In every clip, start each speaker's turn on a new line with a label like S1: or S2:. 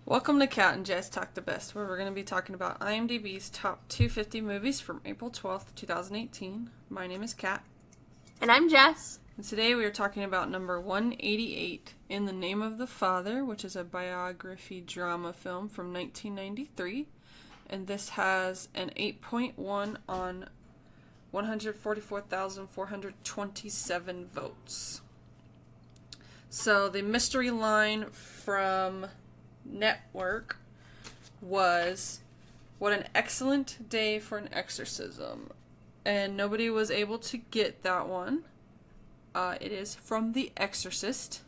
S1: Welcome to Cat and Jess Talk the Best, where we're going to be talking about IMDb's top 250 movies from April 12th, 2018. My name is Kat.
S2: And I'm Jess.
S1: And today we are talking about number 188, In the Name of the Father, which is a biography drama film from 1993. And this has an 8.1 on 144,427 votes. So the mystery line from Network was, "What an excellent day for an exorcism." And nobody was able to get that one. It is from The Exorcist.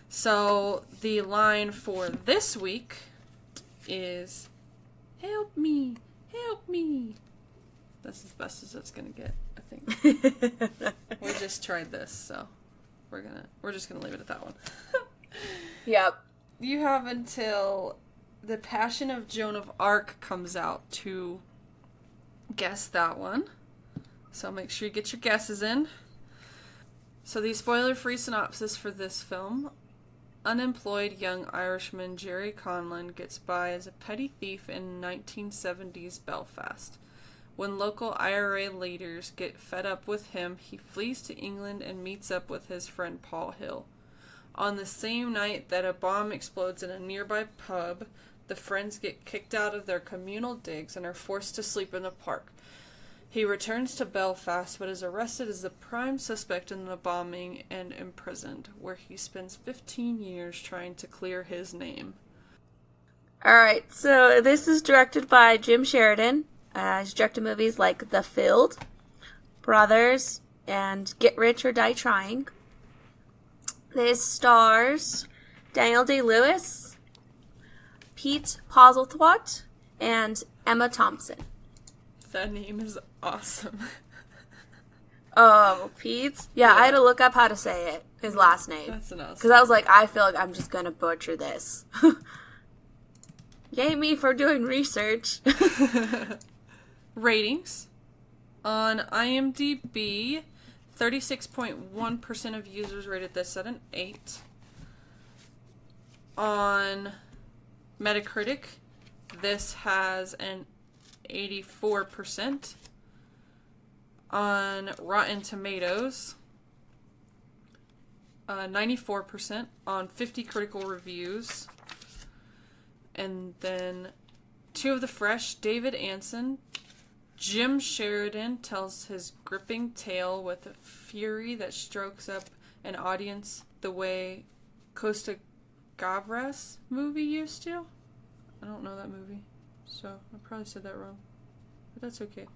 S1: So the line for this week is, "Help me, help me." That's as best as it's gonna get, I think. We just tried this, so we're just gonna leave it at that one.
S2: Yep.
S1: You have until The Passion of Joan of Arc comes out to guess that one. So make sure you get your guesses in. So the spoiler-free synopsis for this film: unemployed young Irishman Gerry Conlon gets by as a petty thief in 1970s Belfast. When local IRA leaders get fed up with him, he flees to England and meets up with his friend Paul Hill. On the same night that a bomb explodes in a nearby pub, the friends get kicked out of their communal digs and are forced to sleep in a park. He returns to Belfast, but is arrested as the prime suspect in the bombing and imprisoned, where he spends 15 years trying to clear his name.
S2: Alright, so this is directed by Jim Sheridan. He's directed movies like The Field, Brothers, and Get Rich or Die Trying. This stars Daniel Day-Lewis, Pete Postlethwaite, and Emma Thompson.
S1: That name is awesome.
S2: Oh, Pete? Yeah, I had to look up how to say it, his last name.
S1: That's an awesome.
S2: Because I was like, I feel like I'm just going to butcher this. Yay me for doing research.
S1: Ratings. On IMDb, 36.1% of users rated this at an 8. On Metacritic, this has an 84%. On Rotten Tomatoes, 94% on 50 critical reviews. And then two of the fresh, David Anson. Jim Sheridan tells his gripping tale with a fury that strokes up an audience the way Costa Gavras movie used to. I don't know that movie, so I probably said that wrong, but that's okay.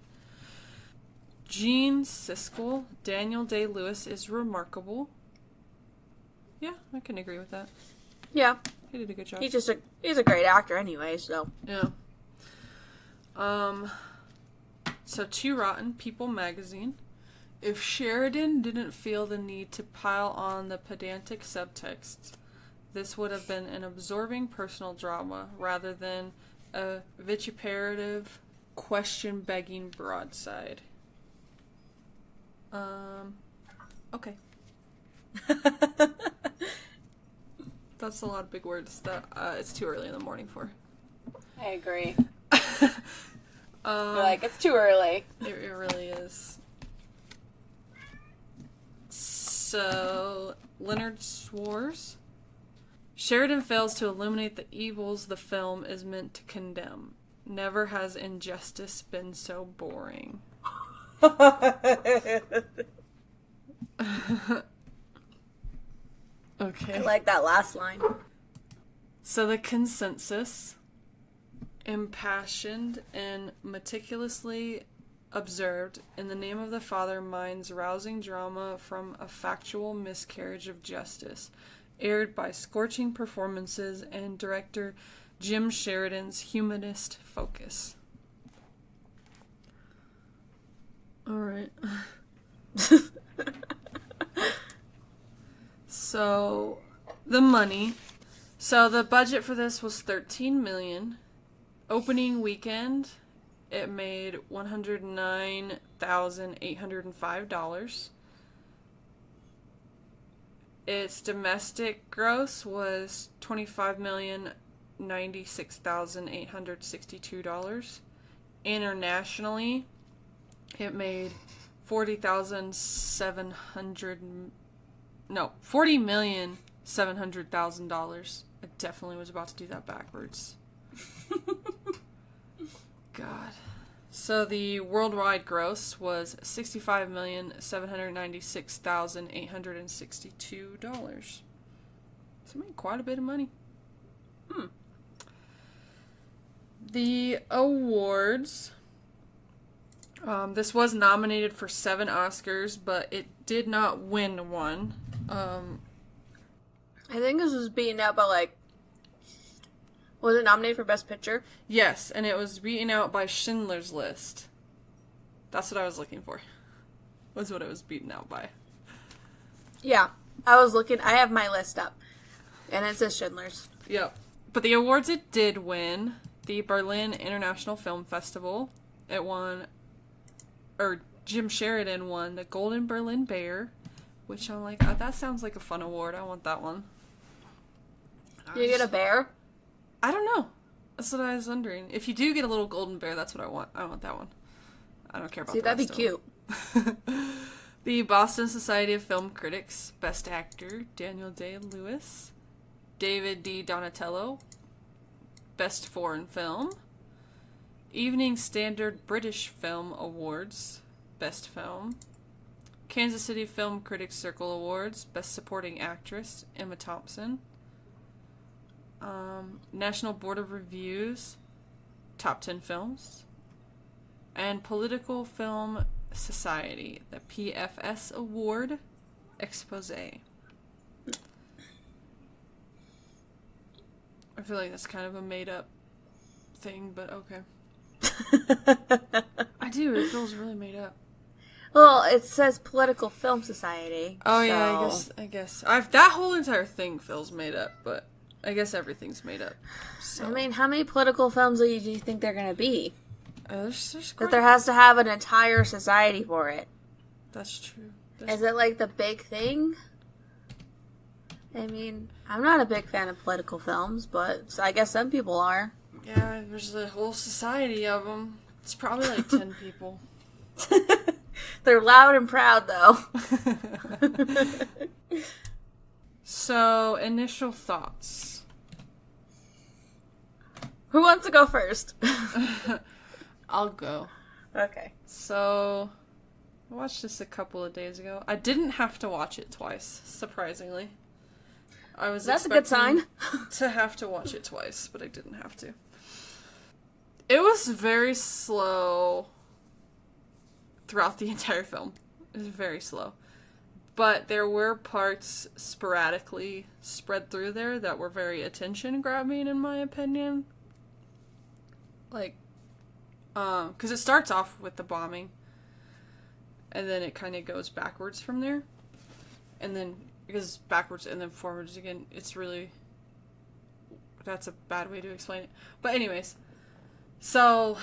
S1: Gene Siskel, Daniel Day-Lewis is remarkable. Yeah, I can agree with that.
S2: Yeah.
S1: He did a good job.
S2: He's a great actor anyway, so.
S1: Yeah. So to Rotten People magazine, if Sheridan didn't feel the need to pile on the pedantic subtext, this would have been an absorbing personal drama rather than a vituperative, question-begging broadside. Okay. That's a lot of big words that it's too early in the morning for.
S2: I agree. It's too early.
S1: It really is. So, Leonard Swars. Sheridan fails to illuminate the evils the film is meant to condemn. Never has injustice been so boring. Okay.
S2: I like that last line.
S1: So the consensus: impassioned and meticulously observed, In the Name of the Father mines rousing drama from a factual miscarriage of justice, aired by scorching performances and director Jim Sheridan's humanist focus. Alright. So, the money. So, the budget for this was $13 million. Opening weekend, it made $109,805. Its domestic gross was $25 million $96,862. Internationally, it made $40,700,000. I definitely was about to do that backwards. God. So the worldwide gross was $65,796,862. So I made quite a bit of money. The awards. This was nominated for 7 Oscars, but it did not win one.
S2: I think this was beaten out by, was it nominated for Best Picture?
S1: Yes, and it was beaten out by Schindler's List. That's what I was looking for. Was what it was beaten out by.
S2: Yeah. I was looking. I have my list up. And it says Schindler's.
S1: Yep. But the awards it did win, the Berlin International Film Festival. It won, or Jim Sheridan won the Golden Berlin Bear, which I'm like, oh, that sounds like a fun award. I want that one.
S2: Do you get a bear?
S1: I don't know. That's what I was wondering. If you do get a little golden bear, that's what I want. I want that one. I don't care about the
S2: that'd be
S1: rest
S2: cute.
S1: The Boston Society of Film Critics, Best Actor, Daniel Day-Lewis. David D. Donatello, Best Foreign Film. Evening Standard British Film Awards, Best Film. Kansas City Film Critics Circle Awards, Best Supporting Actress, Emma Thompson. National Board of Reviews, Top 10 Films. And Political Film Society, the PFS Award, Expose. I feel like that's kind of a made-up thing, but okay. I do. It feels really made up.
S2: Well, it says Political Film Society.
S1: Oh, yeah, I guess. That whole entire thing feels made up, but I guess everything's made up. So.
S2: I mean, how many political films do you think they're going to be?
S1: There's
S2: that there has to have an entire society for it.
S1: That's true.
S2: Is it like the big thing? I mean, I'm not a big fan of political films, but I guess some people are.
S1: Yeah, there's a whole society of them. It's probably like 10 people.
S2: They're loud and proud, though.
S1: So, initial thoughts.
S2: Who wants to go first?
S1: I'll go.
S2: Okay.
S1: So, I watched this a couple of days ago. I didn't have to watch it twice, surprisingly.
S2: That's a good sign.
S1: To have to watch it twice, but I didn't have to. It was very slow throughout the entire film. It was very slow. But there were parts sporadically spread through there that were very attention-grabbing, in my opinion. Like, because it starts off with the bombing, and then it kind of goes backwards from there. And then it goes backwards and then forwards again. It's really... That's a bad way to explain it. But anyways, so...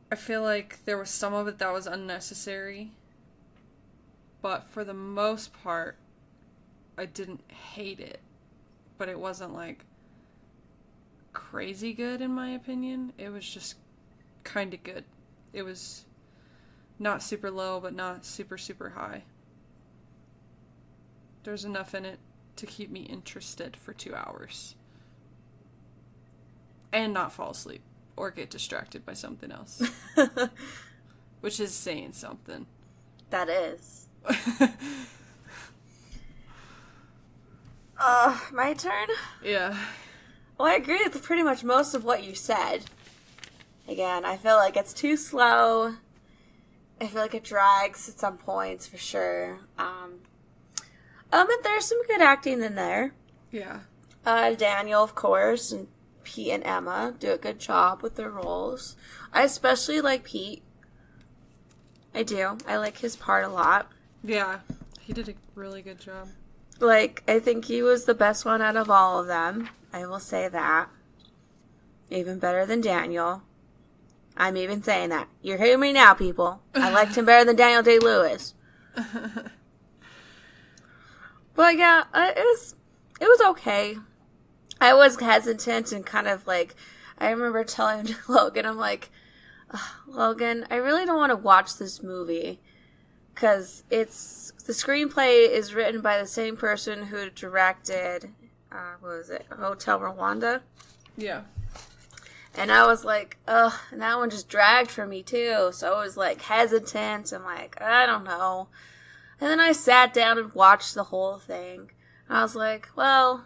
S1: I feel like there was some of it that was unnecessary. But for the most part, I didn't hate it. But it wasn't, like, crazy good, in my opinion. It was just kind of good. It was not super low, but not super, super high. There's enough in it to keep me interested for 2 hours. And not fall asleep. Or get distracted by something else. Which is saying something.
S2: That is. My turn?
S1: Yeah.
S2: Well, I agree with pretty much most of what you said. Again, I feel like it's too slow. I feel like it drags at some points, for sure. But there's some good acting in there.
S1: Yeah.
S2: Daniel, of course, and Pete and Emma do a good job with their roles. I especially like Pete. I do. I like his part a lot.
S1: Yeah. He did a really good job.
S2: Like, I think he was the best one out of all of them. I will say that. Even better than Daniel. I'm even saying that. You're hearing me now, people. I liked him better than Daniel Day-Lewis. But yeah, it was okay. I was hesitant and kind of like, I remember telling Logan, I'm like, Logan, I really don't want to watch this movie because the screenplay is written by the same person who directed, what was it, Hotel Rwanda?
S1: Yeah.
S2: And I was like, ugh, and that one just dragged for me too. So I was like hesitant. I'm like, I don't know. And then I sat down and watched the whole thing. And I was like, well,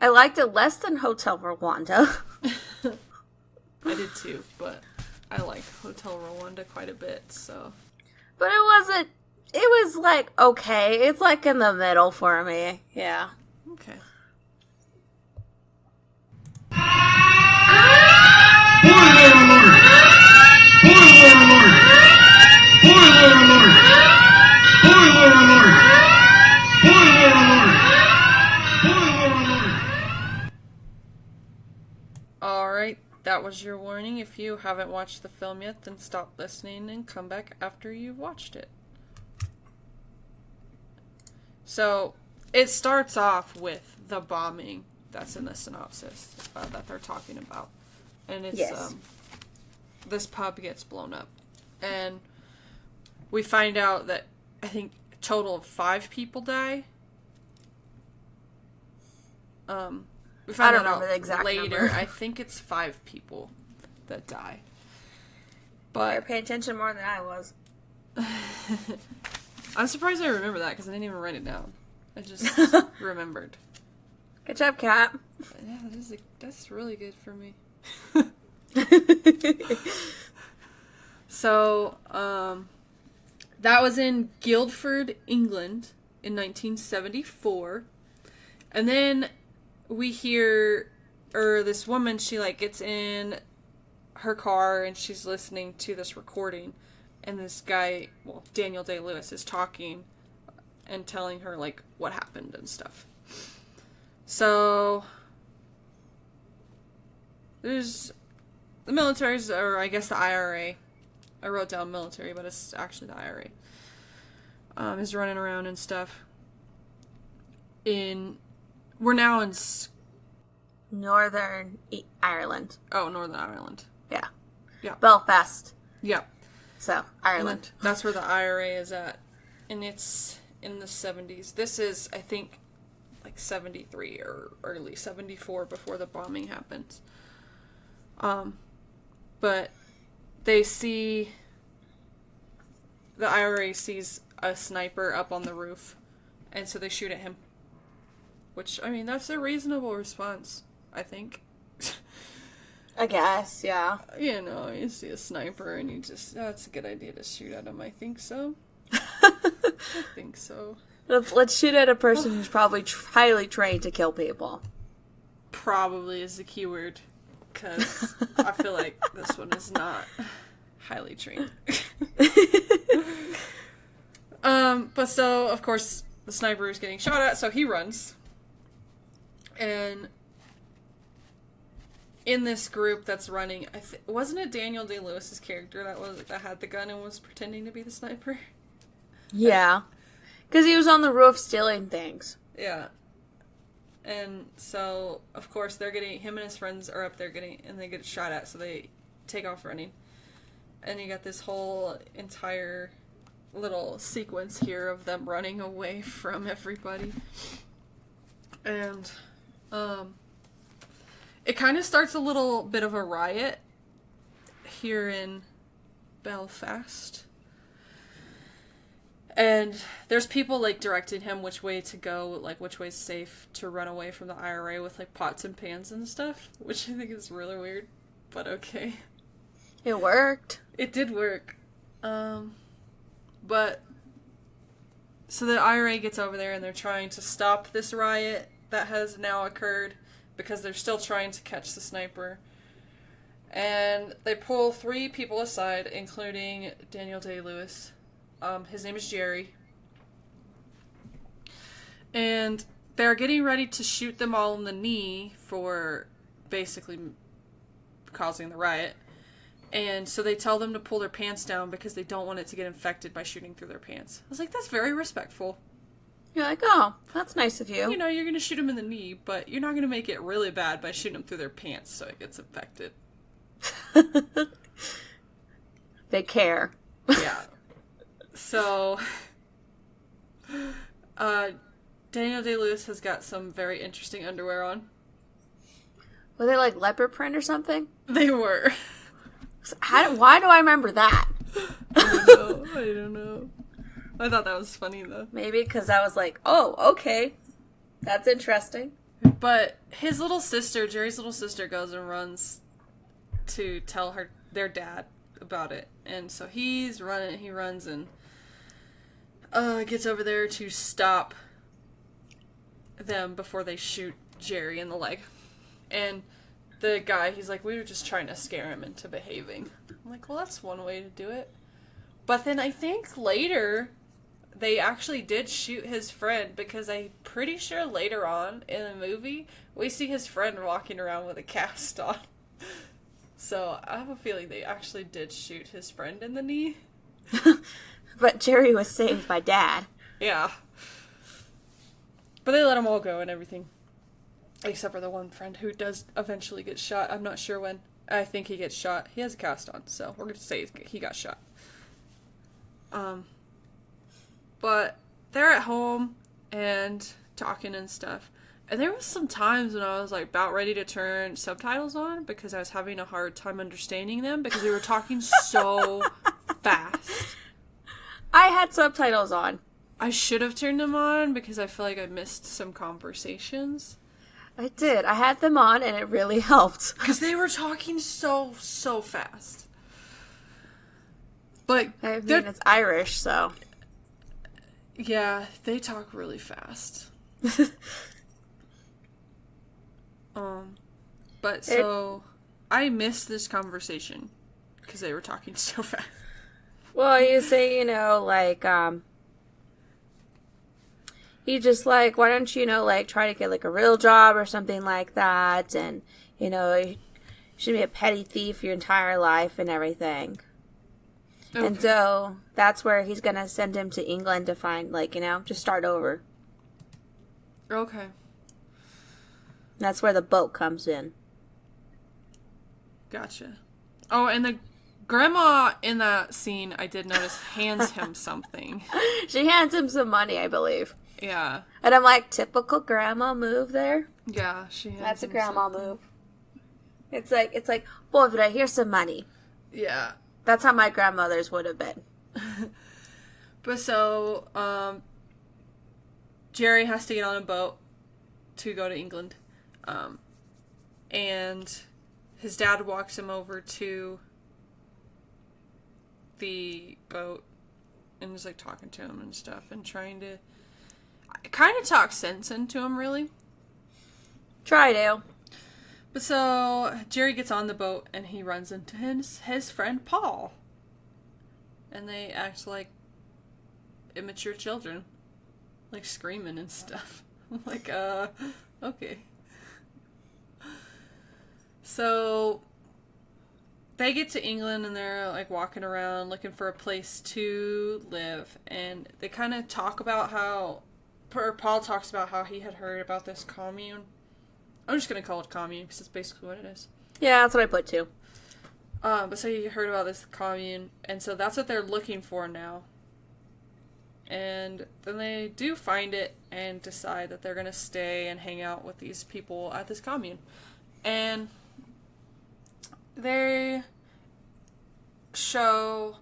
S2: I liked it less than Hotel Rwanda.
S1: I did too, but I like Hotel Rwanda quite a bit, so.
S2: But it was like, okay. It's like in the middle for me. Yeah.
S1: Okay.
S3: Boiler alert! Boiler alert! Boiler alert! Boiler alert! Boiler alert! Boiler alert!
S1: Alright, that was your warning. If you haven't watched the film yet, then stop listening and come back after you've watched it. So, it starts off with the bombing that's in the synopsis that they're talking about. And it's,
S2: yes.
S1: This pub gets blown up. And we find out that, I think, a total of 5 people die. We find that out
S2: the exact
S1: later.
S2: number.
S1: I think it's 5 people that die.
S2: You're
S1: But
S2: paying attention more than I was.
S1: I'm surprised I remember that, because I didn't even write it down. I just remembered.
S2: Good job, Kat.
S1: Yeah, that's really good for me. So, that was in Guildford, England in 1974. And then we hear, this woman, she like gets in her car and she's listening to this recording. And this guy, Daniel Day-Lewis, is talking and telling her like what happened and stuff. So, there's the military's, or I guess the IRA. I wrote down military, but it's actually the IRA. Is running around and stuff. We're now in
S2: Northern Ireland.
S1: Oh, Northern Ireland.
S2: Yeah.
S1: Yeah.
S2: Belfast.
S1: Yeah.
S2: So, Ireland.
S1: That's where the IRA is at. And it's in the 70s. This is, I think, like 73 or early 74 before the bombing happens. But they see, the IRA sees a sniper up on the roof, and so they shoot at him. Which, I mean, that's a reasonable response, I think.
S2: I guess, yeah.
S1: You know, you see a sniper and you just, it's a good idea to shoot at him, I think so. I think so.
S2: Let's shoot at a person who's probably highly trained to kill people.
S1: Probably is the key word. Because I feel like this one is not highly trained. But so, of course, the sniper is getting shot at, so he runs. And in this group that's running, wasn't it Daniel Day-Lewis's character that had the gun and was pretending to be the sniper?
S2: Yeah. Because he was on the roof stealing things.
S1: Yeah. And so, of course, him and his friends are up there and they get shot at, so they take off running. And you got this whole entire little sequence here of them running away from everybody. And, it kind of starts a little bit of a riot here in Belfast. And there's people, like, directing him which way to go, like, which way's safe to run away from the IRA with, like, pots and pans and stuff, which I think is really weird, but okay.
S2: It worked.
S1: It did work. But, so the IRA gets over there and they're trying to stop this riot that has now occurred because they're still trying to catch the sniper. And they pull 3 people aside, including Daniel Day-Lewis. His name is Jerry. And they're getting ready to shoot them all in the knee for basically causing the riot. And so they tell them to pull their pants down because they don't want it to get infected by shooting through their pants. I was like, that's very respectful.
S2: You're like, oh, that's nice of you.
S1: You know, you're going to shoot him in the knee, but you're not going to make it really bad by shooting him through their pants so it gets infected.
S2: They care.
S1: Yeah. So, Daniel Day-Lewis has got some very interesting underwear on.
S2: Were they like leopard print or something?
S1: They were.
S2: Why do I remember that?
S1: I don't know. I thought that was funny, though.
S2: Maybe because I was like, oh, okay. That's interesting.
S1: But his little sister, Jerry's little sister, goes and runs to tell their dad about it. And so he runs and gets over there to stop them before they shoot Jerry in the leg. And the guy, he's like, we were just trying to scare him into behaving. I'm like, well, that's one way to do it. But then I think later they actually did shoot his friend, because I'm pretty sure later on in the movie we see his friend walking around with a cast on. So I have a feeling they actually did shoot his friend in the knee.
S2: But Jerry was saved by Dad.
S1: Yeah. But they let them all go and everything. Except for the one friend who does eventually get shot. I'm not sure when. I think he gets shot. He has a cast on, so we're going to say he got shot. But they're at home and talking and stuff. And there was some times when I was like about ready to turn subtitles on because I was having a hard time understanding them because they were talking so fast.
S2: I had subtitles on.
S1: I should have turned them on because I feel like I missed some conversations.
S2: I did. I had them on and it really helped.
S1: Because they were talking so fast. But
S2: I mean, it's Irish, so.
S1: Yeah, they talk really fast. But so I missed this conversation because they were talking so fast.
S2: Well, you say, like, you just like, why don't you, like, try to get like a real job or something like that, and you should be a petty thief your entire life and everything. Okay. And so that's where he's gonna send him to England to find, like, just start over.
S1: Okay.
S2: That's where the boat comes in.
S1: Gotcha. Oh, and the grandma in that scene, I did notice, hands him something.
S2: She hands him some money, I believe.
S1: Yeah.
S2: And I'm like, typical grandma move there.
S1: Yeah, she hands
S2: That's a
S1: him
S2: grandma
S1: something.
S2: move. It's like, Bovra, here's some money.
S1: Yeah.
S2: That's how my grandmother's would have been.
S1: But so, Jerry has to get on a boat to go to England. And his dad walks him over to the boat and is like talking to him and stuff and trying to kind of talk sense into him, really.
S2: Try to.
S1: But so Jerry gets on the boat and he runs into his friend Paul. And they act like immature children. Like screaming and stuff. I'm like, okay. So they get to England and they're like walking around looking for a place to live. And they kind of talk about Paul talks about how he had heard about this commune. I'm just going to call it commune because it's basically what it is.
S2: Yeah, that's what I put too.
S1: But so he heard about this commune, and so that's what they're looking for now. And then they do find it and decide that they're going to stay and hang out with these people at this commune. And they show...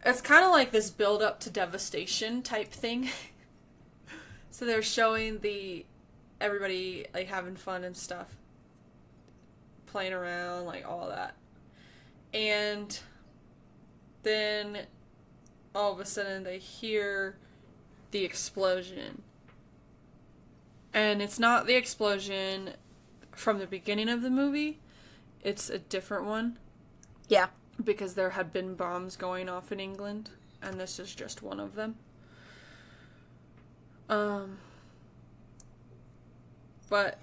S1: It's kind of like this build-up to devastation type thing. So they're showing everybody, like, having fun and stuff. Playing around, like, all that. And then all of a sudden they hear the explosion. And it's not the explosion from the beginning of the movie. It's a different one.
S2: Yeah.
S1: Because there had been bombs going off in England. And this is just one of them. But...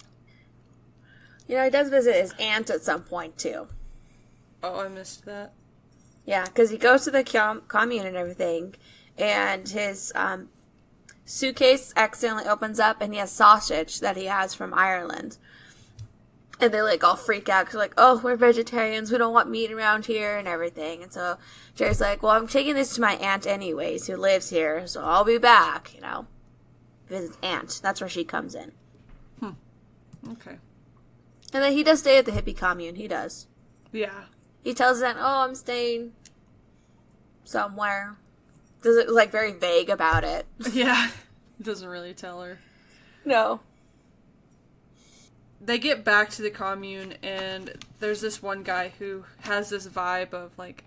S2: he does visit his aunt at some point, too.
S1: Oh, I missed that.
S2: Yeah, because he goes to the commune and everything, and his suitcase accidentally opens up and he has sausage that he has from Ireland. And they, like, all freak out because, like, oh, we're vegetarians. We don't want meat around here and everything. And so Jerry's like, well, I'm taking this to my aunt anyways who lives here. So I'll be back, you know. Visit aunt. That's where she comes in.
S1: Okay.
S2: And then he does stay at the hippie commune. He does.
S1: Yeah.
S2: He tells them, oh, I'm staying somewhere. Does it, like, very vague about it.
S1: Yeah. Doesn't really tell her.
S2: No.
S1: They get back to the commune, and there's this one guy who has this vibe of, like,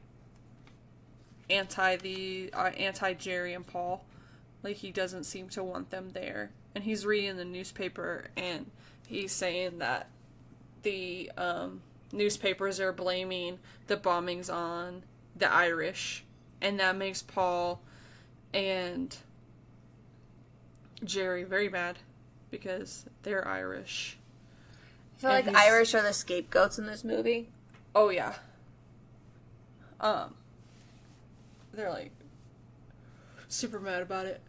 S1: anti-Jerry and Paul. Like, he doesn't seem to want them there. And he's reading the newspaper, and he's saying that the newspapers are blaming the bombings on the Irish. And that makes Paul and Jerry very mad, because they're Irish.
S2: I feel like Irish are the scapegoats in this movie.
S1: Oh, yeah. They're, like, super mad about it.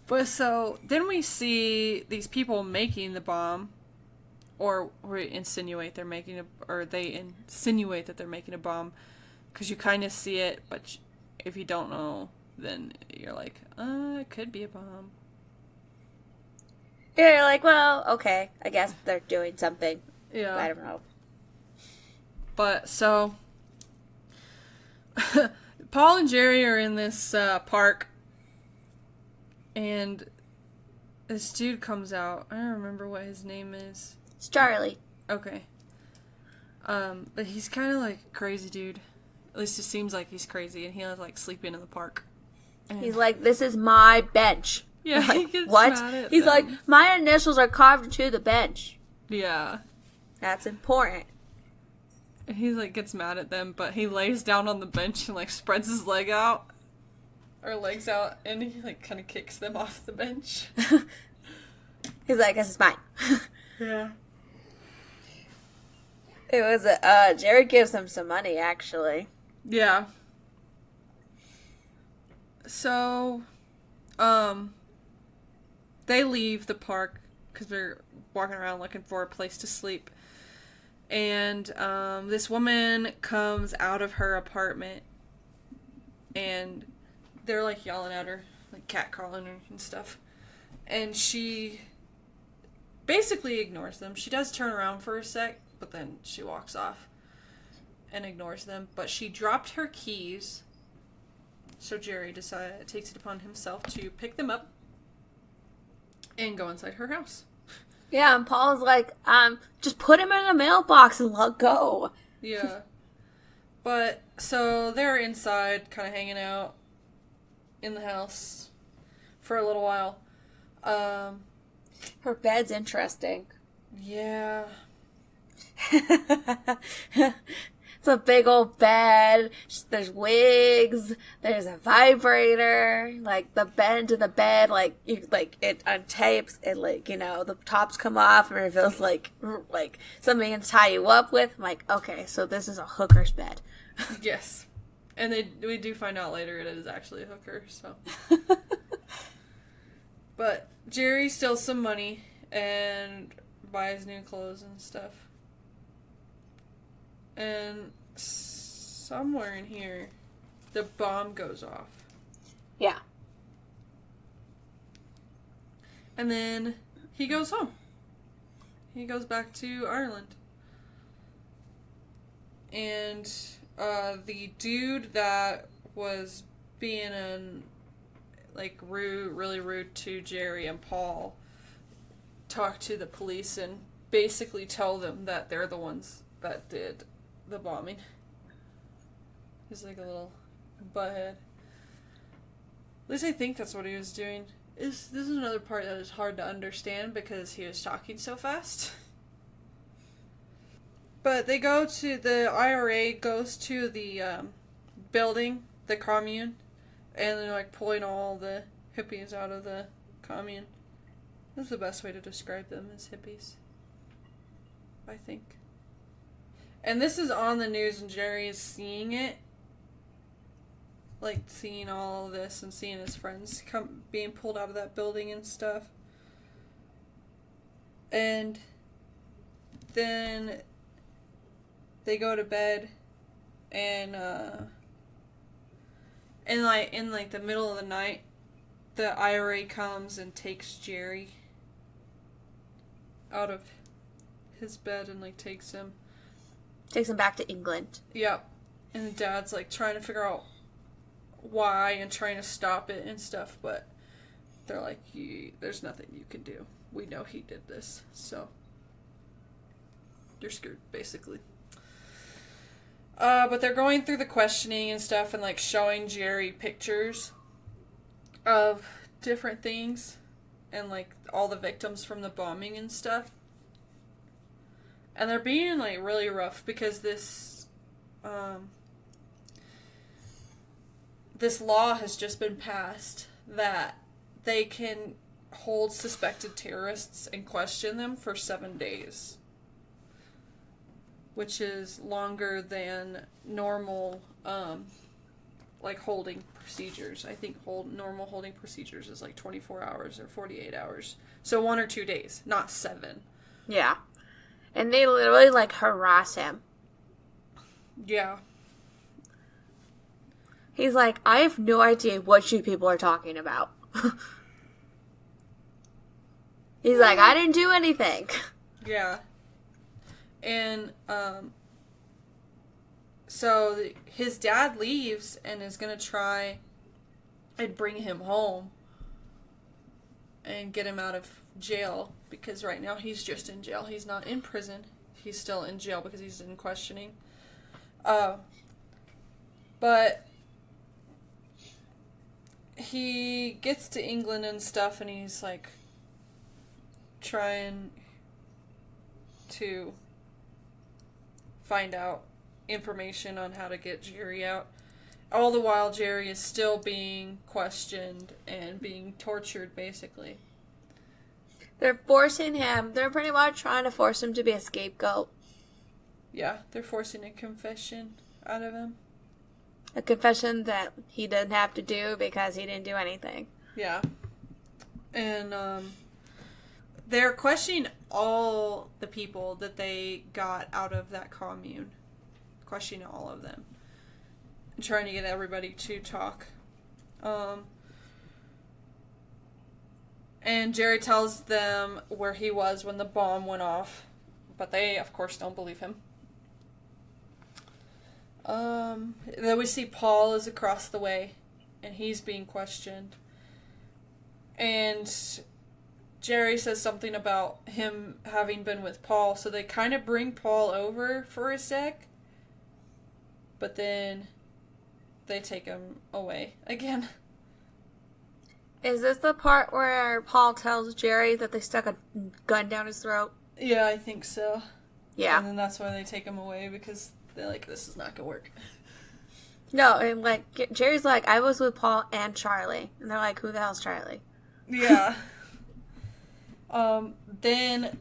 S1: But so, then we see these people making the bomb, or they insinuate that they're making a bomb, because you kind of see it, but if you don't know, then you're like, it could be a bomb.
S2: Yeah, you're like, well, okay, I guess they're doing something.
S1: Yeah.
S2: I don't know.
S1: But, so, Paul and Jerry are in this park, and this dude comes out. I don't remember what his name is.
S2: It's Charlie.
S1: Okay. But he's kind of like a crazy dude. At least it seems like he's crazy, and he was, like, sleeping in the park. And
S2: he's like, this is my bench.
S1: Yeah,
S2: like,
S1: he gets
S2: what?
S1: mad at
S2: He's
S1: them.
S2: like, my initials are carved into the bench.
S1: Yeah.
S2: That's important.
S1: And he, like, gets mad at them, but he lays down on the bench and, like, spreads his legs out, and he, like, kind of kicks them off the bench.
S2: He's like, this is mine.
S1: Yeah.
S2: It was, Jerry gives him some money, actually.
S1: Yeah. So, they leave the park because they're walking around looking for a place to sleep. And this woman comes out of her apartment, and they're, like, yelling at her, like, catcalling her and stuff. And she basically ignores them. She does turn around for a sec, but then she walks off and ignores them. But she dropped her keys, so Jerry takes it upon himself to pick them up and go inside her house.
S2: Yeah, and Paul's like, just put him in a mailbox and let go.
S1: Yeah. But, so they're inside, kind of hanging out in the house for a little while.
S2: Her bed's interesting.
S1: Yeah.
S2: It's a big old bed. There's wigs. There's a vibrator. Like, the bend to the bed, like it untapes. It, like, you know, the tops come off and reveals, like something to tie you up with. I'm like, okay, so this is a hooker's bed.
S1: Yes. And we do find out later it is actually a hooker, so. But Jerry steals some money and buys new clothes and stuff. And somewhere in here, the bomb goes off.
S2: Yeah.
S1: And then he goes home. He goes back to Ireland. And the dude that was being really rude to Jerry and Paul talk to the police and basically tell them that they're the ones that did the bombing. He's like a little butthead. At least I think that's what he was doing. This is another part that is hard to understand because he was talking so fast. But the IRA goes to the building, the commune, and they're, like, pulling all the hippies out of the commune. That's the best way to describe them, as hippies, I think. And this is on the news, and Jerry is seeing it. like, seeing all of this and seeing his friends being pulled out of that building and stuff. And then they go to bed, and in the middle of the night, the IRA comes and takes Gerry out of his bed and, like, takes him
S2: back to England.
S1: Yep. And the dad's, like, trying to figure out why and trying to stop it and stuff, but they're like, there's nothing you can do. We know he did this, so you're screwed, basically. But they're going through the questioning and stuff and, like, showing Gerry pictures of different things and, like, all the victims from the bombing and stuff. And they're being, like, really rough because this law has just been passed that they can hold suspected terrorists and question them for 7 days. Which is longer than normal, like, holding procedures. I think normal holding procedures is, like, 24 hours or 48 hours. So 1 or 2 days, not 7.
S2: Yeah. And they literally, like, harass him.
S1: Yeah.
S2: He's like, I have no idea what you people are talking about. He's like, I didn't do anything.
S1: Yeah. And, so his dad leaves and is going to try and bring him home and get him out of jail, because right now he's just in jail. He's not in prison. He's still in jail because he's in questioning. But he gets to England and stuff, and he's, like, trying to find out information on how to get Gerry out. All the while, Gerry is still being questioned and being tortured, basically.
S2: They're pretty much trying to force him to be a scapegoat.
S1: Yeah, they're forcing a confession out of him.
S2: A confession that he didn't have to do because he didn't do anything.
S1: Yeah. And, they're questioning all the people that they got out of that commune. Questioning all of them. And trying to get everybody to talk. And Gerry tells them where he was when the bomb went off. But they, of course, don't believe him. Then we see Paul is across the way. And he's being questioned. And Gerry says something about him having been with Paul, so they kind of bring Paul over for a sec, but then they take him away again.
S2: Is this the part where Paul tells Gerry that they stuck a gun down his throat?
S1: Yeah, I think so.
S2: Yeah.
S1: And then that's why they take him away, because they're like, this is not gonna work.
S2: No, and, like, Jerry's like, I was with Paul and Charlie. And they're like, who the hell's Charlie?
S1: Yeah.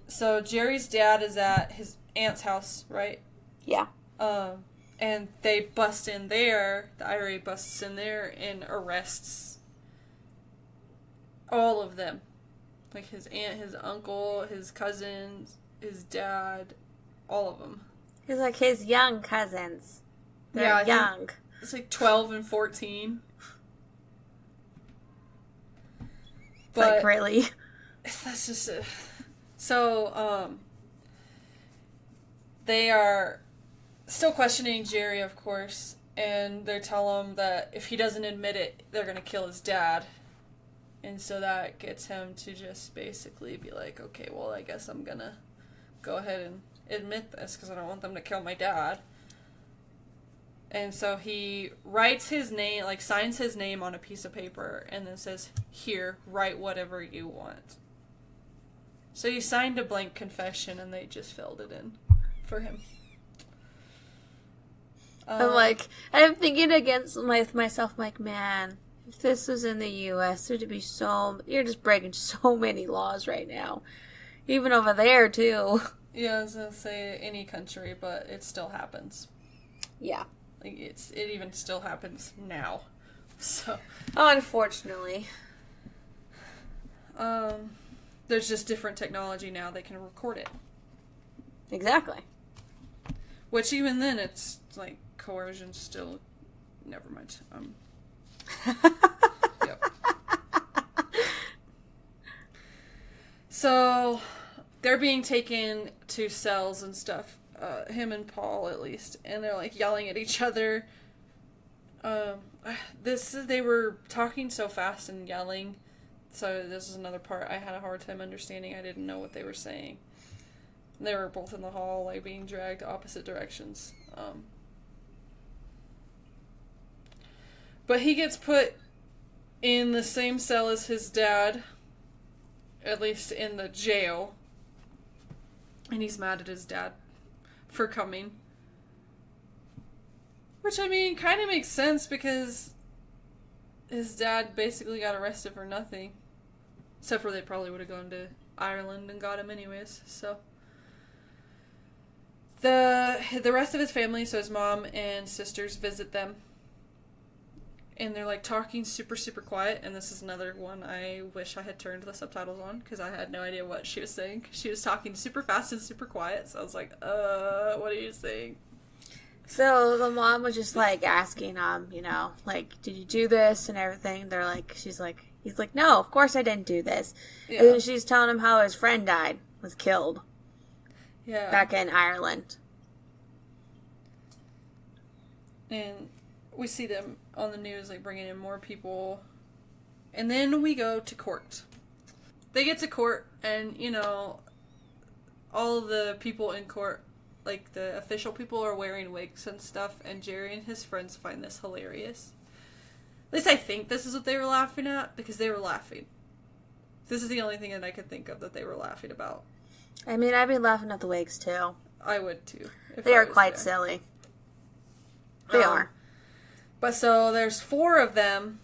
S1: So Gerry's dad is at his aunt's house, right?
S2: Yeah.
S1: And they bust in there, the IRA busts in there and arrests all of them. Like, his aunt, his uncle, his cousins, his dad, all of them.
S2: He's like his young cousins. They're
S1: yeah,
S2: young.
S1: It's like 12 and 14.
S2: But, like, really?
S1: That's just it. So, they are still questioning Gerry, of course, and they tell him that if he doesn't admit it, they're going to kill his dad. And so that gets him to just basically be like, okay, well, I guess I'm going to go ahead and admit this because I don't want them to kill my dad. And so he writes his name, like, signs his name on a piece of paper and then says, here, write whatever you want. So he signed a blank confession and they just filled it in for him.
S2: I'm thinking against myself, like, man, if this was in the U.S., there'd be you're just breaking so many laws right now. Even over there, too.
S1: Yeah, I was going to say any country, but it still happens.
S2: Yeah.
S1: Like, it even still happens now. So,
S2: unfortunately.
S1: there's just different technology now that can record it.
S2: Exactly.
S1: Which even then, it's like coercion still. Never mind. Yep. So they're being taken to cells and stuff. Him and Paul, at least, and they're like yelling at each other. They were talking so fast and yelling. So this is another part I had a hard time understanding. I didn't know what they were saying. They were both in the hall, like being dragged opposite directions. But he gets put in the same cell as his dad, at least in the jail. And he's mad at his dad for coming. Which, I mean, kind of makes sense because his dad basically got arrested for nothing. Except for they probably would have gone to Ireland and got him anyways, so. The rest of his family, so his mom and sisters, visit them. And they're like talking super, super quiet. And this is another one I wish I had turned the subtitles on because I had no idea what she was saying. She was talking super fast and super quiet. So I was like, what are you saying?
S2: So the mom was just like asking like, did you do this and everything? He's like, no, of course I didn't do this. Yeah. And then she's telling him how his friend died, was killed. Yeah. Back in Ireland.
S1: And we see them on the news, like, bringing in more people. And then we go to court. They get to court, and, all the people in court, like, the official people are wearing wigs and stuff, and Gerry and his friends find this hilarious. At least I think this is what they were laughing at, because they were laughing. This is the only thing that I could think of that they were laughing about.
S2: I mean, I'd be laughing at the wigs, too.
S1: I would, too.
S2: They are quite silly. They are.
S1: But so, there's 4 of them.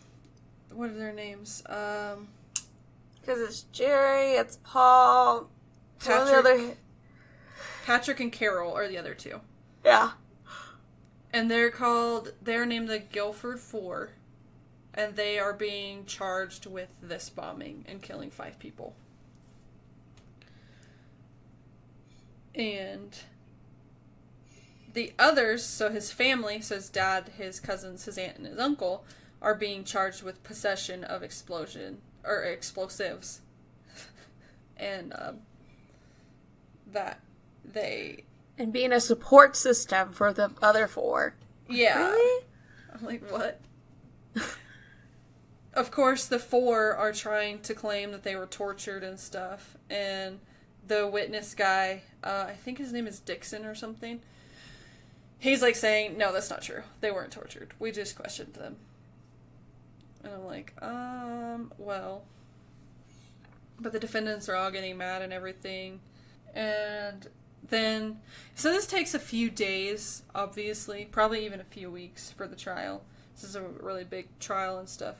S1: What are their names?
S2: Because it's Gerry, it's Paul,
S1: Patrick and Carol are the other 2.
S2: Yeah.
S1: And they're named the Guilford 4. And they are being charged with this bombing and killing 5 people. And the others, so his family, so his dad, his cousins, his aunt, and his uncle, are being charged with possession of explosives. And
S2: and being a support system for the other 4.
S1: Yeah.
S2: Really?
S1: I'm like, what? Of course, the 4 are trying to claim that they were tortured and stuff. And the witness guy, I think his name is Dixon or something, he's like saying, no, that's not true. They weren't tortured. We just questioned them. And I'm like, well. But the defendants are all getting mad and everything. And then, so this takes a few days, obviously. Probably even a few weeks for the trial. This is a really big trial and stuff.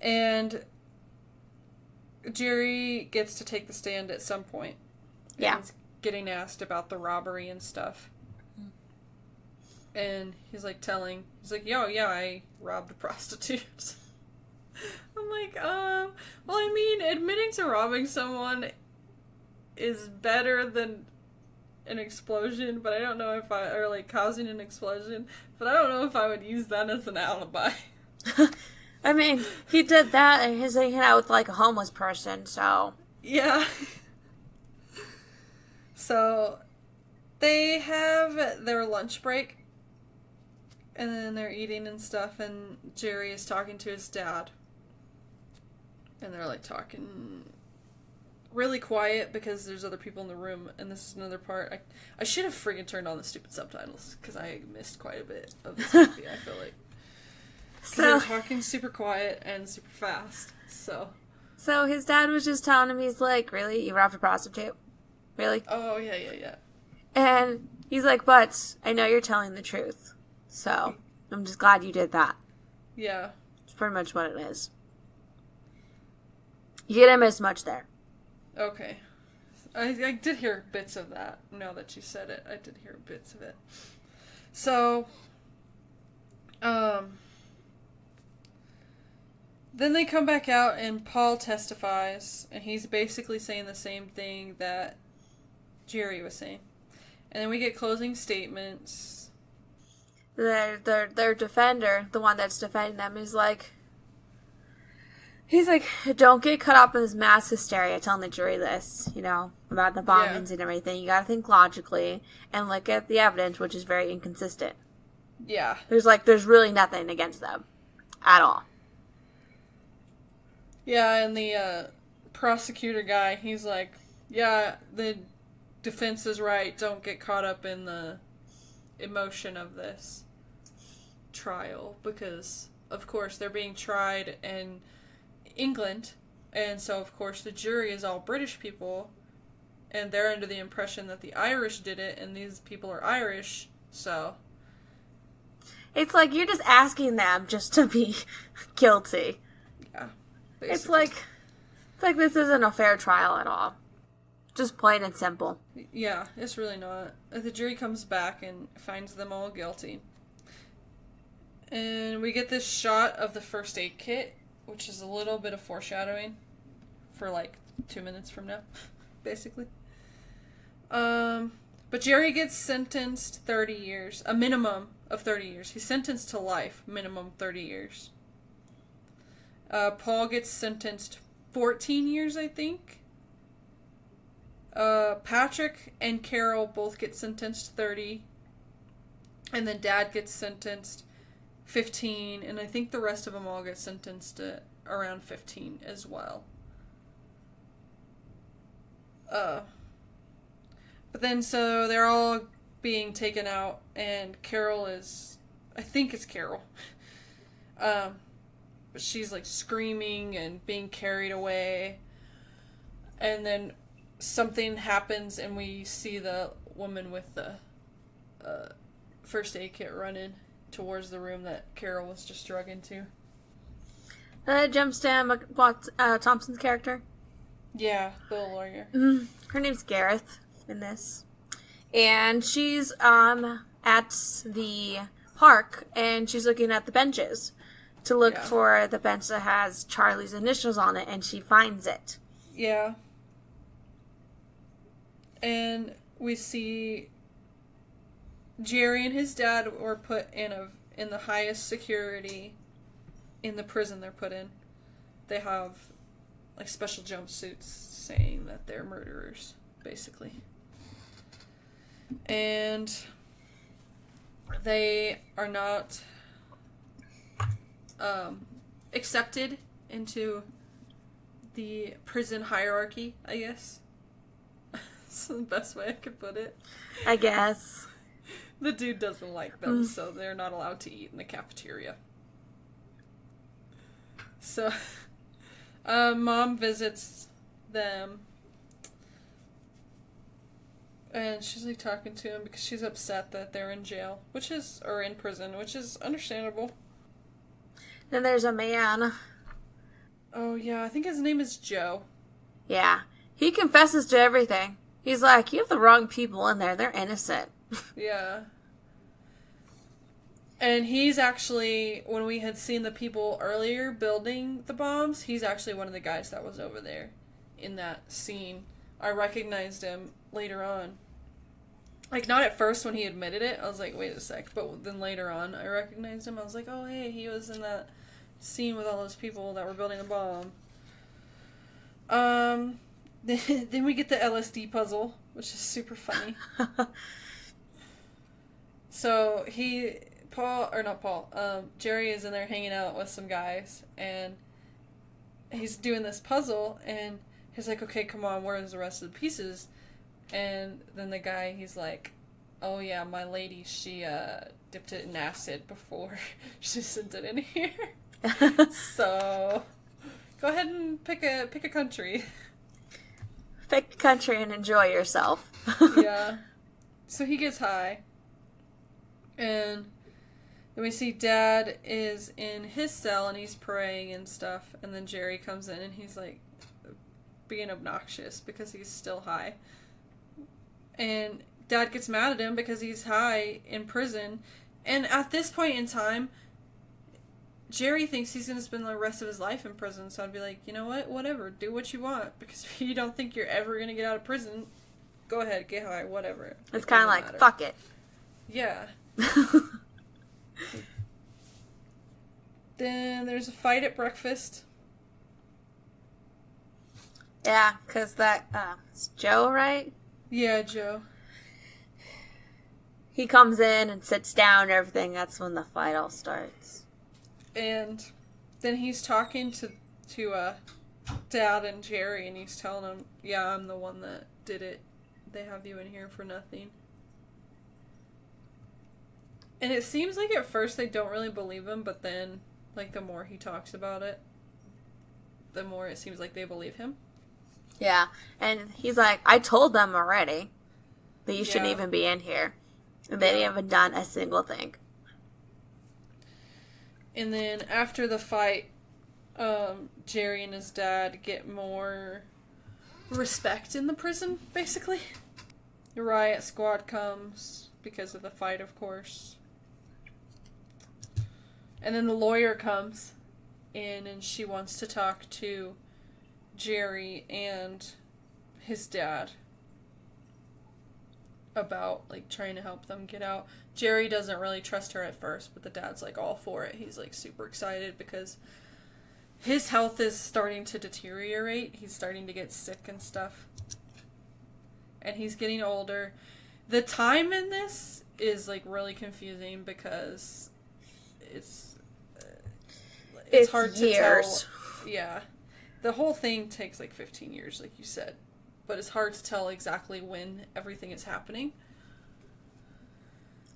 S1: And Gerry gets to take the stand at some point.
S2: Yeah.
S1: He's getting asked about the robbery and stuff. And he's like, yo, yeah, I robbed a prostitute. I'm like, well, I mean, admitting to robbing someone is better than an explosion, but I don't know if or like causing an explosion, but I don't know if I would use that as an alibi.
S2: I mean, he did that and he's hanging out with like a homeless person, so.
S1: Yeah. So, they have their lunch break. And then they're eating and stuff, and Gerry is talking to his dad. And they're, like, talking really quiet because there's other people in the room, and this is another part. I should have friggin' turned on the stupid subtitles, because I missed quite a bit of this movie, I feel like. Because they're talking super quiet and super fast, so.
S2: So his dad was just telling him, he's like, really? You robbed a prostitute? Really?
S1: Oh, yeah.
S2: And he's like, but I know you're telling the truth. So, I'm just glad you did that.
S1: Yeah.
S2: It's pretty much what it is. You didn't miss much there.
S1: Okay. I did hear bits of that. Now that you said it, I did hear bits of it. So, Then they come back out and Paul testifies, and he's basically saying the same thing that Gerry was saying. And then we get closing statements.
S2: Their defender, the one that's defending them, he's like, don't get caught up in this mass hysteria telling the jury this, about the bombings and everything. You gotta think logically and look at the evidence, which is very inconsistent.
S1: Yeah.
S2: There's really nothing against them at all.
S1: Yeah, and the prosecutor guy, he's like, yeah, the defense is right. Don't get caught up in the emotion of this trial because, of course, they're being tried in England, and so, of course, the jury is all British people, and they're under the impression that the Irish did it, and these people are Irish, so...
S2: It's like you're just asking them just to be guilty.
S1: Yeah.
S2: Basically. It's like this isn't a fair trial at all. Just plain and simple.
S1: Yeah, it's really not. The jury comes back and finds them all guilty. And we get this shot of the first aid kit, which is a little bit of foreshadowing for 2 minutes from now, basically. But Gerry gets sentenced 30 years, a minimum of 30 years. He's sentenced to life, minimum 30 years. Paul gets sentenced 14 years, I think. Patrick and Carol both get sentenced 30. And then Dad gets sentenced 15. And I think the rest of them all get sentenced to around 15 as well. But then, so they're all being taken out. And Carol is... I think it's Carol. But she's screaming and being carried away. And then something happens and we see the woman with the first aid kit running towards the room that Carol was just drug into.
S2: Jumps to Thompson's character.
S1: Yeah, the lawyer.
S2: Her name's Gareth in this. And she's at the park and she's looking at the benches to look for the bench that has Charlie's initials on it, and she finds it.
S1: Yeah. And we see Gerry and his dad were put in the highest security in the prison they're put in. They have special jumpsuits saying that they're murderers, basically. And they are not accepted into the prison hierarchy, I guess. That's the best way I could put it.
S2: I guess.
S1: The dude doesn't like them, so they're not allowed to eat in the cafeteria. So, Mom visits them. And she's talking to him because she's upset that they're in jail, or in prison, which is understandable.
S2: Then there's a man.
S1: Oh, yeah, I think his name is Joe.
S2: Yeah. He confesses to everything. He's like, you have the wrong people in there. They're innocent.
S1: Yeah. And he's actually, when we had seen the people earlier building the bombs, he's actually one of the guys that was over there in that scene. I recognized him later on. Not at first when he admitted it. I was like, wait a sec. But then later on, I recognized him. I was like, oh, hey, he was in that scene with all those people that were building the bomb. Then we get the LSD puzzle, which is super funny. So Gerry is in there hanging out with some guys, and he's doing this puzzle, and he's like, okay, come on, where's the rest of the pieces? And then the guy, he's like, oh yeah, my lady, she dipped it in acid before she sent it in here. So, go ahead and pick a country.
S2: Pick a country and enjoy yourself.
S1: Yeah. So he gets high. And then we see Dad is in his cell and he's praying and stuff. And then Gerry comes in and he's being obnoxious because he's still high. And Dad gets mad at him because he's high in prison. And at this point in time, Gerry thinks he's going to spend the rest of his life in prison, so I'd be like, you know what? Whatever. Do what you want. Because if you don't think you're ever going to get out of prison, go ahead, get high, whatever.
S2: It's kind of like, matter. Fuck it.
S1: Yeah. Then there's a fight at breakfast.
S2: Yeah, because it's Joe, right?
S1: Yeah, Joe.
S2: He comes in and sits down and everything. That's when the fight all starts.
S1: And then he's talking to Dad and Gerry, and he's telling him, yeah, I'm the one that did it. They have you in here for nothing. And it seems like at first they don't really believe him, but then, like, the more he talks about it, the more it seems like they believe him.
S2: Yeah, and he's like, I told them already that you shouldn't even be in here. And they haven't done a single thing.
S1: And then after the fight, Gerry and his dad get more respect in the prison, basically. The riot squad comes because of the fight, of course. And then the lawyer comes in and she wants to talk to Gerry and his dad about, like, trying to help them get out. Gerry doesn't really trust her at first, but the dad's, like, all for it. He's, like, super excited because his health is starting to deteriorate. He's starting to get sick and stuff. And he's getting older. The time in this is, like, really confusing because it's hard to tell. Yeah. The whole thing takes, like, 15 years, like you said. But it's hard to tell exactly when everything is happening.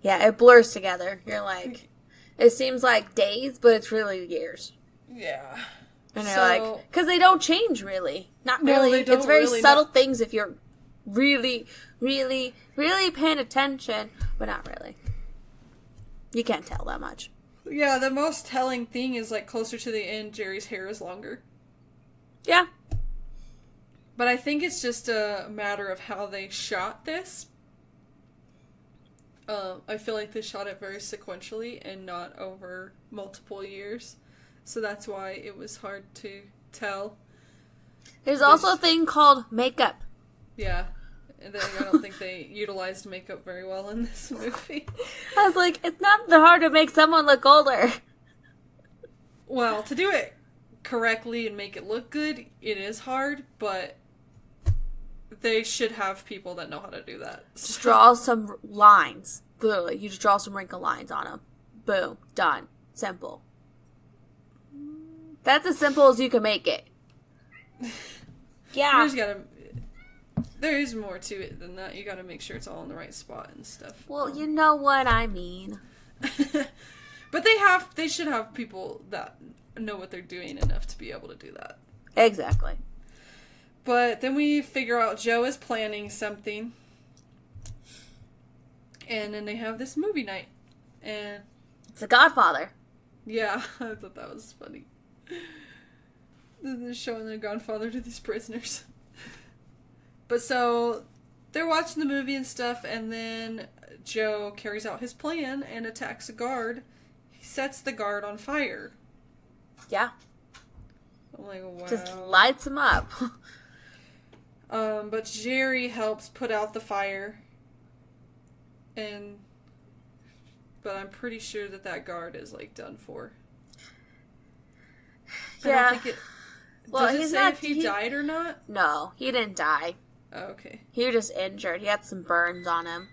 S2: Yeah, it blurs together. You're like, it seems like days, but it's really years.
S1: Yeah.
S2: And you're like, because they don't change really. Not really. No, it's very really subtle things if you're really, really, really paying attention, but not really. You can't tell that much.
S1: Yeah, the most telling thing is, like, closer to the end, Gerry's hair is longer.
S2: Yeah.
S1: But I think it's just a matter of how they shot this. I feel like they shot it very sequentially and not over multiple years. So that's why it was hard to tell.
S2: There's also a thing called makeup.
S1: Yeah. And then I don't think they utilized makeup very well in this movie.
S2: I was like, it's not that hard to make someone look older.
S1: Well, to do it correctly and make it look good, it is hard, but they should have people that know how to do that.
S2: Just draw some lines. Literally, you just draw some wrinkle lines on them. Boom. Done. Simple. That's as simple as you can make it. Yeah.
S1: There is more to it than that. You gotta make sure it's all in the right spot and stuff.
S2: Well, you know what I mean.
S1: But they should have people that know what they're doing enough to be able to do that.
S2: Exactly.
S1: But then we figure out Joe is planning something. And then they have this movie night. And
S2: it's The Godfather.
S1: Yeah, I thought that was funny. They're showing The Godfather to these prisoners. But so, they're watching the movie and stuff, and then Joe carries out his plan and attacks a guard. He sets the guard on fire.
S2: Yeah.
S1: I'm like, wow.
S2: Just lights him up.
S1: But Gerry helps put out the fire. But I'm pretty sure that guard is, like, done for.
S2: Yeah.
S1: I don't think it... Well, does it say if he died or not?
S2: No, he didn't die.
S1: Oh, okay.
S2: He was just injured. He had some burns on him.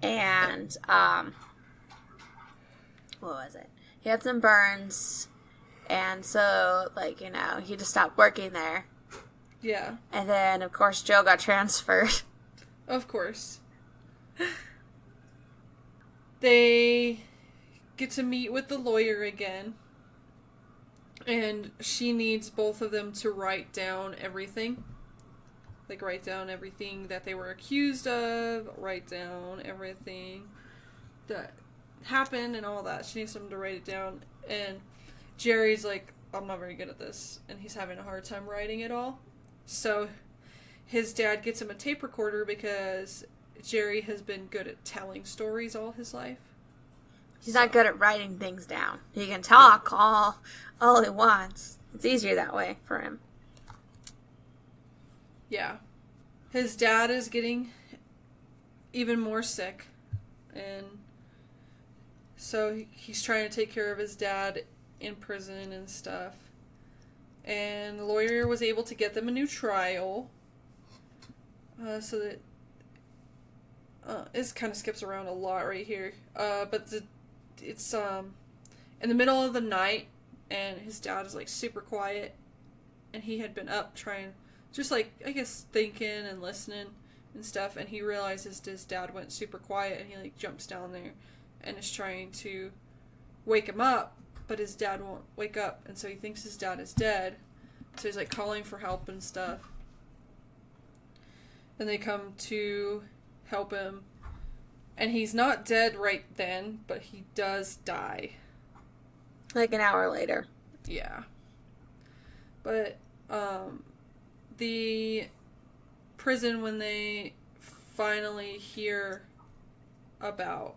S2: And, what was it? He had some burns. And so, like, you know, he just stopped working there.
S1: Yeah.
S2: And then, of course, Joe got transferred.
S1: Of course. They get to meet with the lawyer again. And she needs both of them to write down everything. Like, write down everything that they were accused of. Write down everything that happened and all that. She needs them to write it down. And Gerry's like, I'm not very good at this. And he's having a hard time writing it all. So his dad gets him a tape recorder because Gerry has been good at telling stories all his life.
S2: He's not good at writing things down. He can talk all he wants. It's easier that way for him.
S1: Yeah. His dad is getting even more sick. And so he's trying to take care of his dad in prison and stuff. And the lawyer was able to get them a new trial. So that... this kind of skips around a lot right here. But it's in the middle of the night, and his dad is, like, super quiet. And he had been up trying... just, like, I guess, thinking and listening and stuff, and he realizes his dad went super quiet, and he, like, jumps down there and is trying to wake him up, but his dad won't wake up, and so he thinks his dad is dead, so he's, like, calling for help and stuff. And they come to help him, and he's not dead right then, but he does die.
S2: Like an hour later.
S1: Yeah. But, the prison, when they finally hear about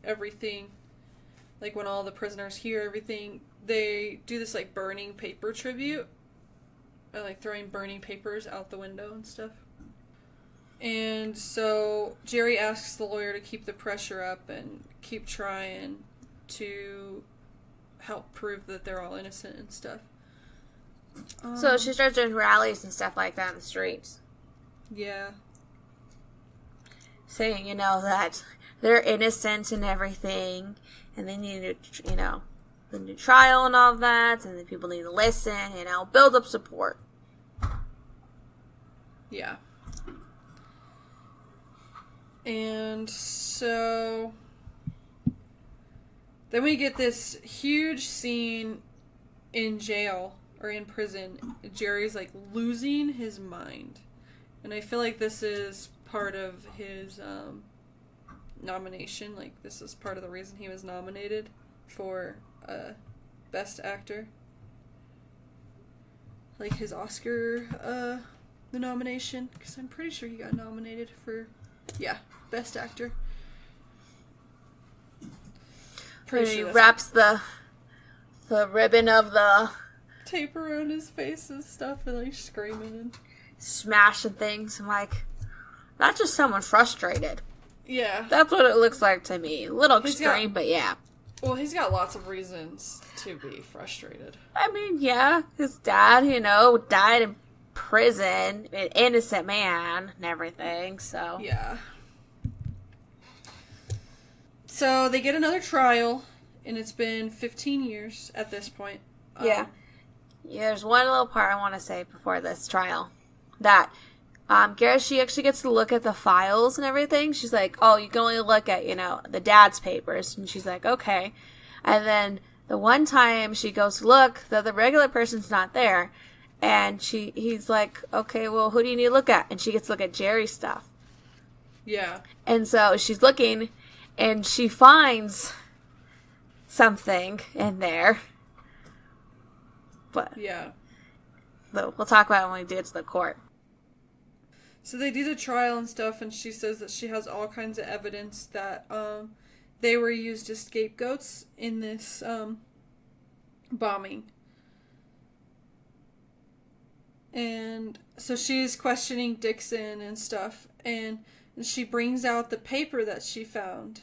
S1: everything, like when all the prisoners hear everything, they do this, like, burning paper tribute, or, like, throwing burning papers out the window and stuff. And so Gerry asks the lawyer to keep the pressure up and keep trying to help prove that they're all innocent and stuff.
S2: So she starts doing rallies and stuff like that in the streets.
S1: Yeah.
S2: Saying, that they're innocent and everything, and they need to, the new trial and all that, and then people need to listen, build up support.
S1: Yeah. And so then we get this huge scene in jail. Or in prison. Gerry's, like, losing his mind. And I feel like this is part of his nomination. Like, this is part of the reason he was nominated for Best Actor. Like, his Oscar the nomination. Because I'm pretty sure he got nominated for, Best Actor.
S2: Pretty sure he wraps the ribbon of the...
S1: tape around his face and stuff, and, like, screaming and
S2: smashing things. I'm like, that's just someone frustrated.
S1: Yeah.
S2: That's what it looks like to me. A little extreme, but yeah.
S1: Well, he's got lots of reasons to be frustrated.
S2: I mean, yeah, his dad, died in prison, an innocent man and everything, so.
S1: Yeah. So they get another trial, and it's been 15 years at this point.
S2: Yeah. There's one little part I want to say before this trial. That Garrett, she actually gets to look at the files and everything. She's like, oh, you can only look at, the dad's papers. And she's like, okay. And then the one time she goes to look, the regular person's not there. And he's like, okay, well, who do you need to look at? And she gets to look at Gerry's stuff.
S1: Yeah.
S2: And so she's looking, and she finds something in there. But
S1: yeah.
S2: We'll talk about it when we get to the court.
S1: So they do the trial and stuff, and she says that she has all kinds of evidence that they were used as scapegoats in this bombing. And so she's questioning Dixon and stuff, and she brings out the paper that she found.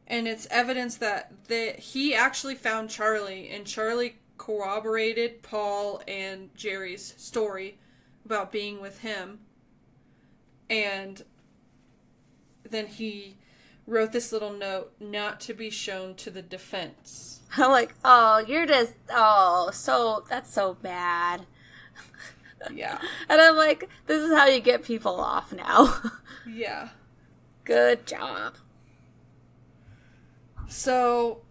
S1: And it's evidence that he actually found Charlie, and Charlie corroborated Paul and Gerry's story about being with him. And then he wrote this little note not to be shown to the defense.
S2: I'm like, that's so bad.
S1: Yeah.
S2: And I'm like, this is how you get people off now.
S1: Yeah.
S2: Good job.
S1: So,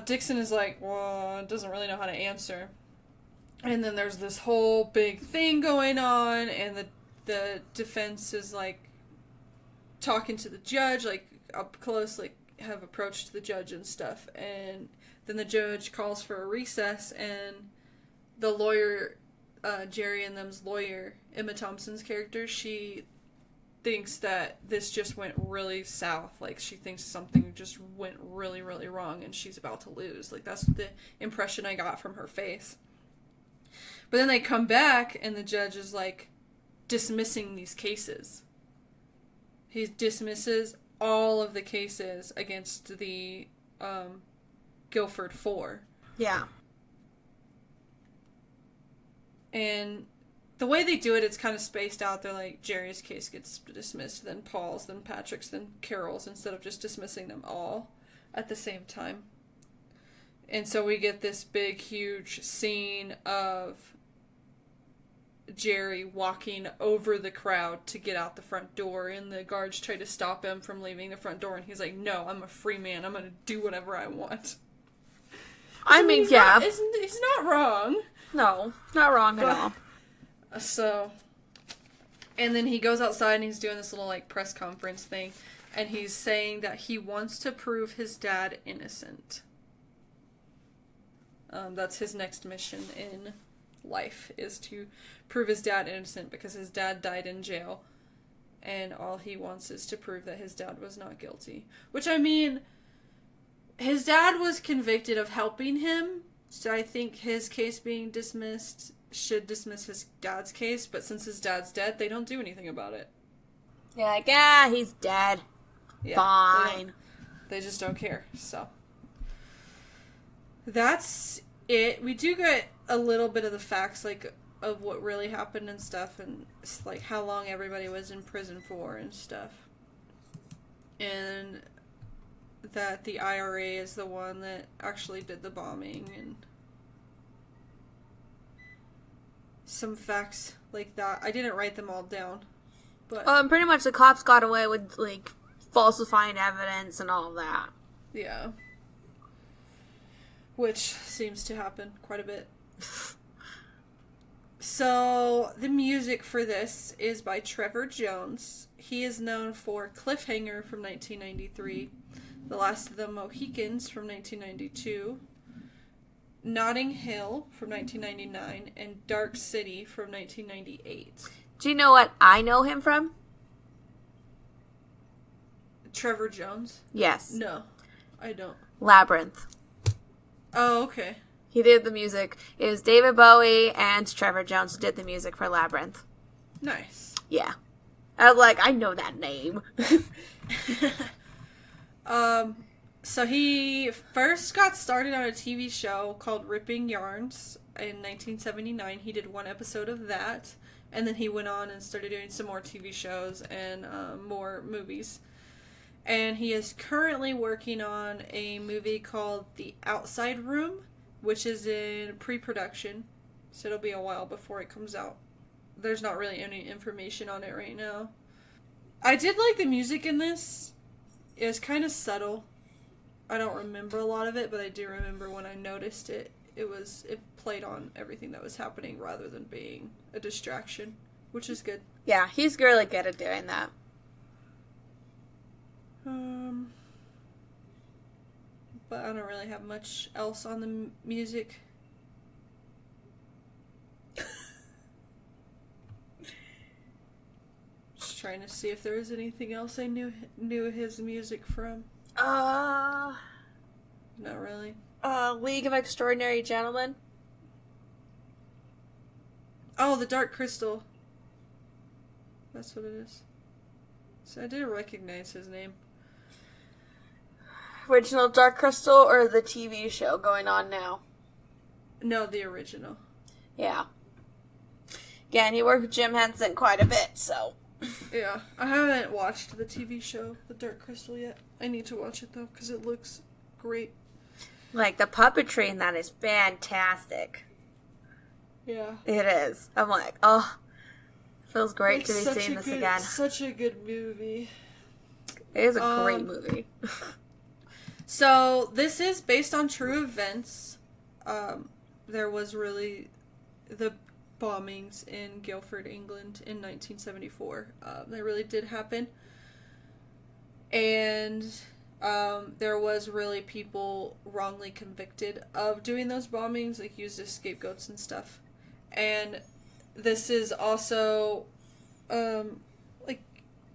S1: Dixon is like, well, doesn't really know how to answer. And then there's this whole big thing going on, and the defense is, like, talking to the judge, like, up close, like, have approached the judge and stuff. And then the judge calls for a recess, and the lawyer, Gerry and them's lawyer, Emma Thompson's character, she thinks that this just went really south. Like, she thinks something just went really, really wrong and she's about to lose. Like, that's the impression I got from her face. But then they come back and the judge is, like, dismissing these cases. He dismisses all of the cases against the Guilford Four.
S2: Yeah.
S1: And the way they do it, it's kind of spaced out. They're like, Jerry's case gets dismissed, then Paul's, then Patrick's, then Carol's, instead of just dismissing them all at the same time. And so we get this big, huge scene of Jerry walking over the crowd to get out the front door, and the guards try to stop him from leaving the front door, and he's like, no, I'm a free man. I'm going to do whatever I want.
S2: I mean, yeah.
S1: He's not wrong.
S2: No, not wrong at all.
S1: So, and then he goes outside and he's doing this little, like, press conference thing, and he's saying that he wants to prove his dad innocent. That's his next mission in life, is to prove his dad innocent, because his dad died in jail, and all he wants is to prove that his dad was not guilty. Which, I mean, his dad was convicted of helping him, so I think his case being dismissed should dismiss his dad's case, but since his dad's dead, they don't do anything about it.
S2: Yeah, like, yeah, he's dead.
S1: Yeah,
S2: fine.
S1: They just don't care, so. That's it. We do get a little bit of the facts, like, of what really happened and stuff, and like how long everybody was in prison for and stuff. And that the IRA is the one that actually did the bombing, and some facts like that. I didn't write them all down, but
S2: And pretty much the cops got away with, like, falsifying evidence and all of that.
S1: yeah. Which seems to happen quite a bit. So, the music for this is by Trevor Jones. He is known for Cliffhanger from 1993, The Last of the Mohicans from 1992, Notting Hill from 1999, and Dark City from 1998.
S2: Do you know what I know him from?
S1: Trevor Jones?
S2: Yes.
S1: No, I don't.
S2: Labyrinth.
S1: Oh, okay.
S2: He did the music. It was David Bowie and Trevor Jones who did the music for Labyrinth.
S1: Nice.
S2: Yeah. I was like, I know that name.
S1: So he first got started on a TV show called Ripping Yarns in 1979. He did one episode of that, and then he went on and started doing some more TV shows and more movies. And he is currently working on a movie called The Outside Room, which is in pre-production, so it'll be a while before it comes out. There's not really any information on it right now. I did like the music in this. It was kind of subtle. I don't remember a lot of it, but I do remember when I noticed it. It played on everything that was happening rather than being a distraction, which is good.
S2: Yeah, he's really good at doing that.
S1: But I don't really have much else on the music. Just trying to see if there was anything else I knew his music from. Not really.
S2: League of Extraordinary Gentlemen.
S1: Oh, the Dark Crystal. That's what it is. So I didn't recognize his name.
S2: Original Dark Crystal or the TV show going on now?
S1: No, the original.
S2: Yeah. Yeah, and he worked with Jim Henson quite a bit, so.
S1: Yeah, I haven't watched the TV show, The Dark Crystal, yet. I need to watch it, though, because it looks great.
S2: Like, the puppetry in that is fantastic.
S1: Yeah.
S2: It is. I'm like, oh, feels great to be seeing this again.
S1: Such a good movie.
S2: It is a great movie.
S1: So, this is based on true events. There was really the bombings in Guildford, England in 1974. They really did happen. And there was really people wrongly convicted of doing those bombings, like used as scapegoats and stuff. And this is also, like,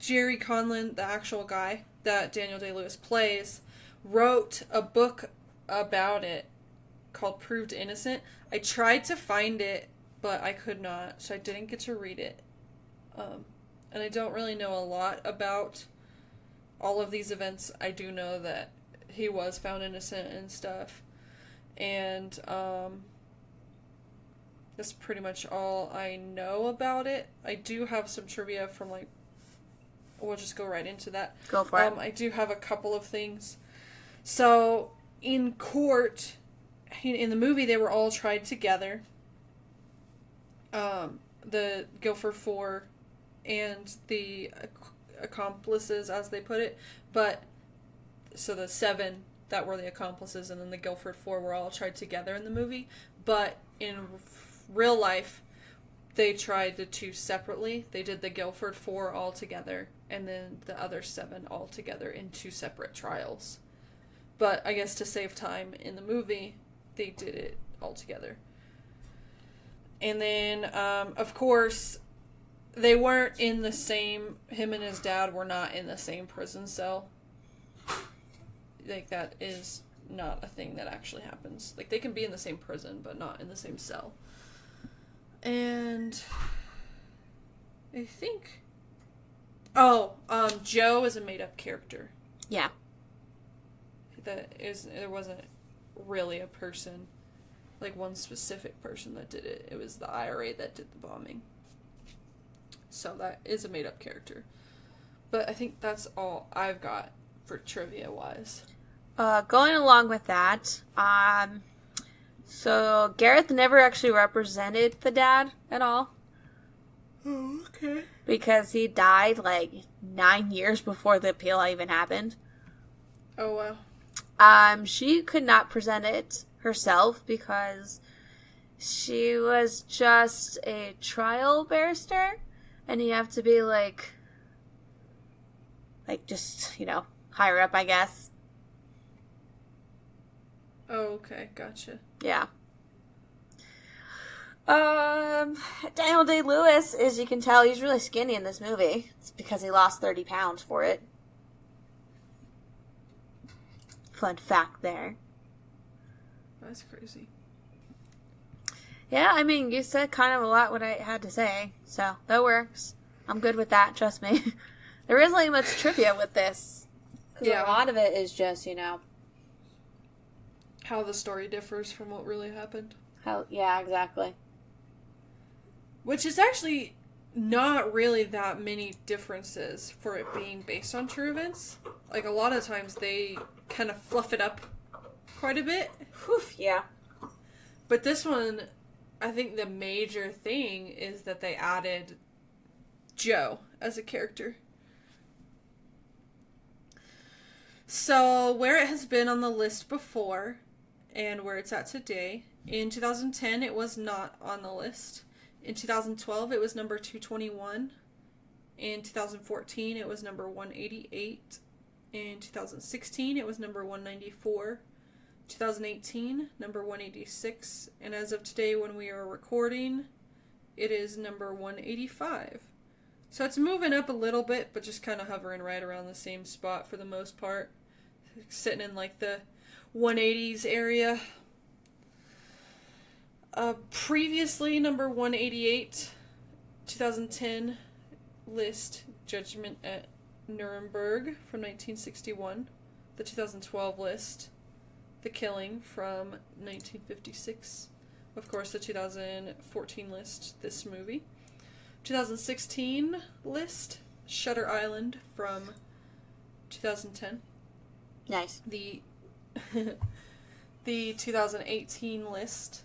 S1: Gerry Conlon, the actual guy that Daniel Day-Lewis plays, wrote a book about it called Proved Innocent. I tried to find it, but I could not, so I didn't get to read it. And I don't really know a lot about all of these events. I do know that he was found innocent and stuff. And that's pretty much all I know about it. I do have some trivia from, like, we'll just go right into that.
S2: Go for it.
S1: I do have a couple of things. So, in court, in the movie, they were all tried together. The Guilford Four and the accomplices, as they put it. But, so the 7 that were the accomplices and then the Guilford Four were all tried together in the movie. But in real life, they tried the 2 separately. They did the Guilford Four all together and then the other 7 all together in 2 separate trials. But I guess to save time in the movie, they did it all together. And then, of course, they weren't in the same, him and his dad were not in the same prison cell. Like, that is not a thing that actually happens. Like, they can be in the same prison, but not in the same cell. And I think, Joe is a made-up character.
S2: Yeah.
S1: There wasn't really a person, like one specific person that did it. It was the IRA that did the bombing. So that is a made-up character. But I think that's all I've got for trivia-wise.
S2: Going along with that, so Gareth never actually represented the dad at all.
S1: Oh, okay.
S2: Because he died, like, 9 years before the appeal even happened.
S1: Oh, wow.
S2: She could not present it herself because she was just a trial barrister, and you have to be, like, just, higher up, I guess.
S1: Oh, okay. Gotcha.
S2: Yeah. Daniel Day-Lewis, as you can tell, he's really skinny in this movie. It's because he lost 30 pounds for it. Fun fact there.
S1: That's crazy.
S2: Yeah, I mean, you said kind of a lot what I had to say, so that works. I'm good with that, trust me. There isn't like much trivia with this. Because a lot of it is just,
S1: how the story differs from what really happened.
S2: Yeah, exactly.
S1: Which is actually not really that many differences for it being based on true events. Like, a lot of times they kind of fluff it up quite a bit.
S2: Whew, yeah.
S1: But this one, I think the major thing is that they added Joe as a character. So, where it has been on the list before, and where it's at today, in 2010 it was not on the list. In 2012 it was number 221. In 2014 it was number 188. In 2016 it was number 194. 2018 number 186. And as of today when we are recording, it is number 185. So it's moving up a little bit, but just kind of hovering right around the same spot for the most part. Sitting in like the 180s area. Previously, number 188, 2010 list, Judgment at Nuremberg from 1961. The 2012 list, The Killing from 1956. Of course, the 2014 list, this movie. 2016 list, Shutter Island from 2010.
S2: Nice.
S1: The 2018 list,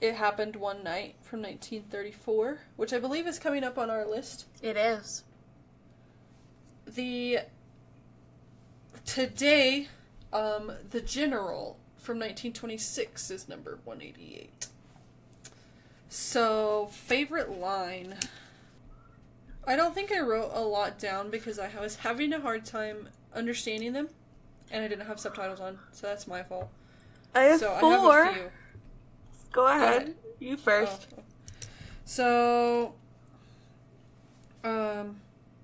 S1: It Happened One Night from 1934, which I believe is coming up on our list.
S2: It is.
S1: Today, The General from 1926 is number 188. So, favorite line. I don't think I wrote a lot down because I was having a hard time understanding them. And I didn't have subtitles on, so that's my fault.
S2: I have 4.
S1: I have a few.
S2: Go ahead. You first.
S1: So,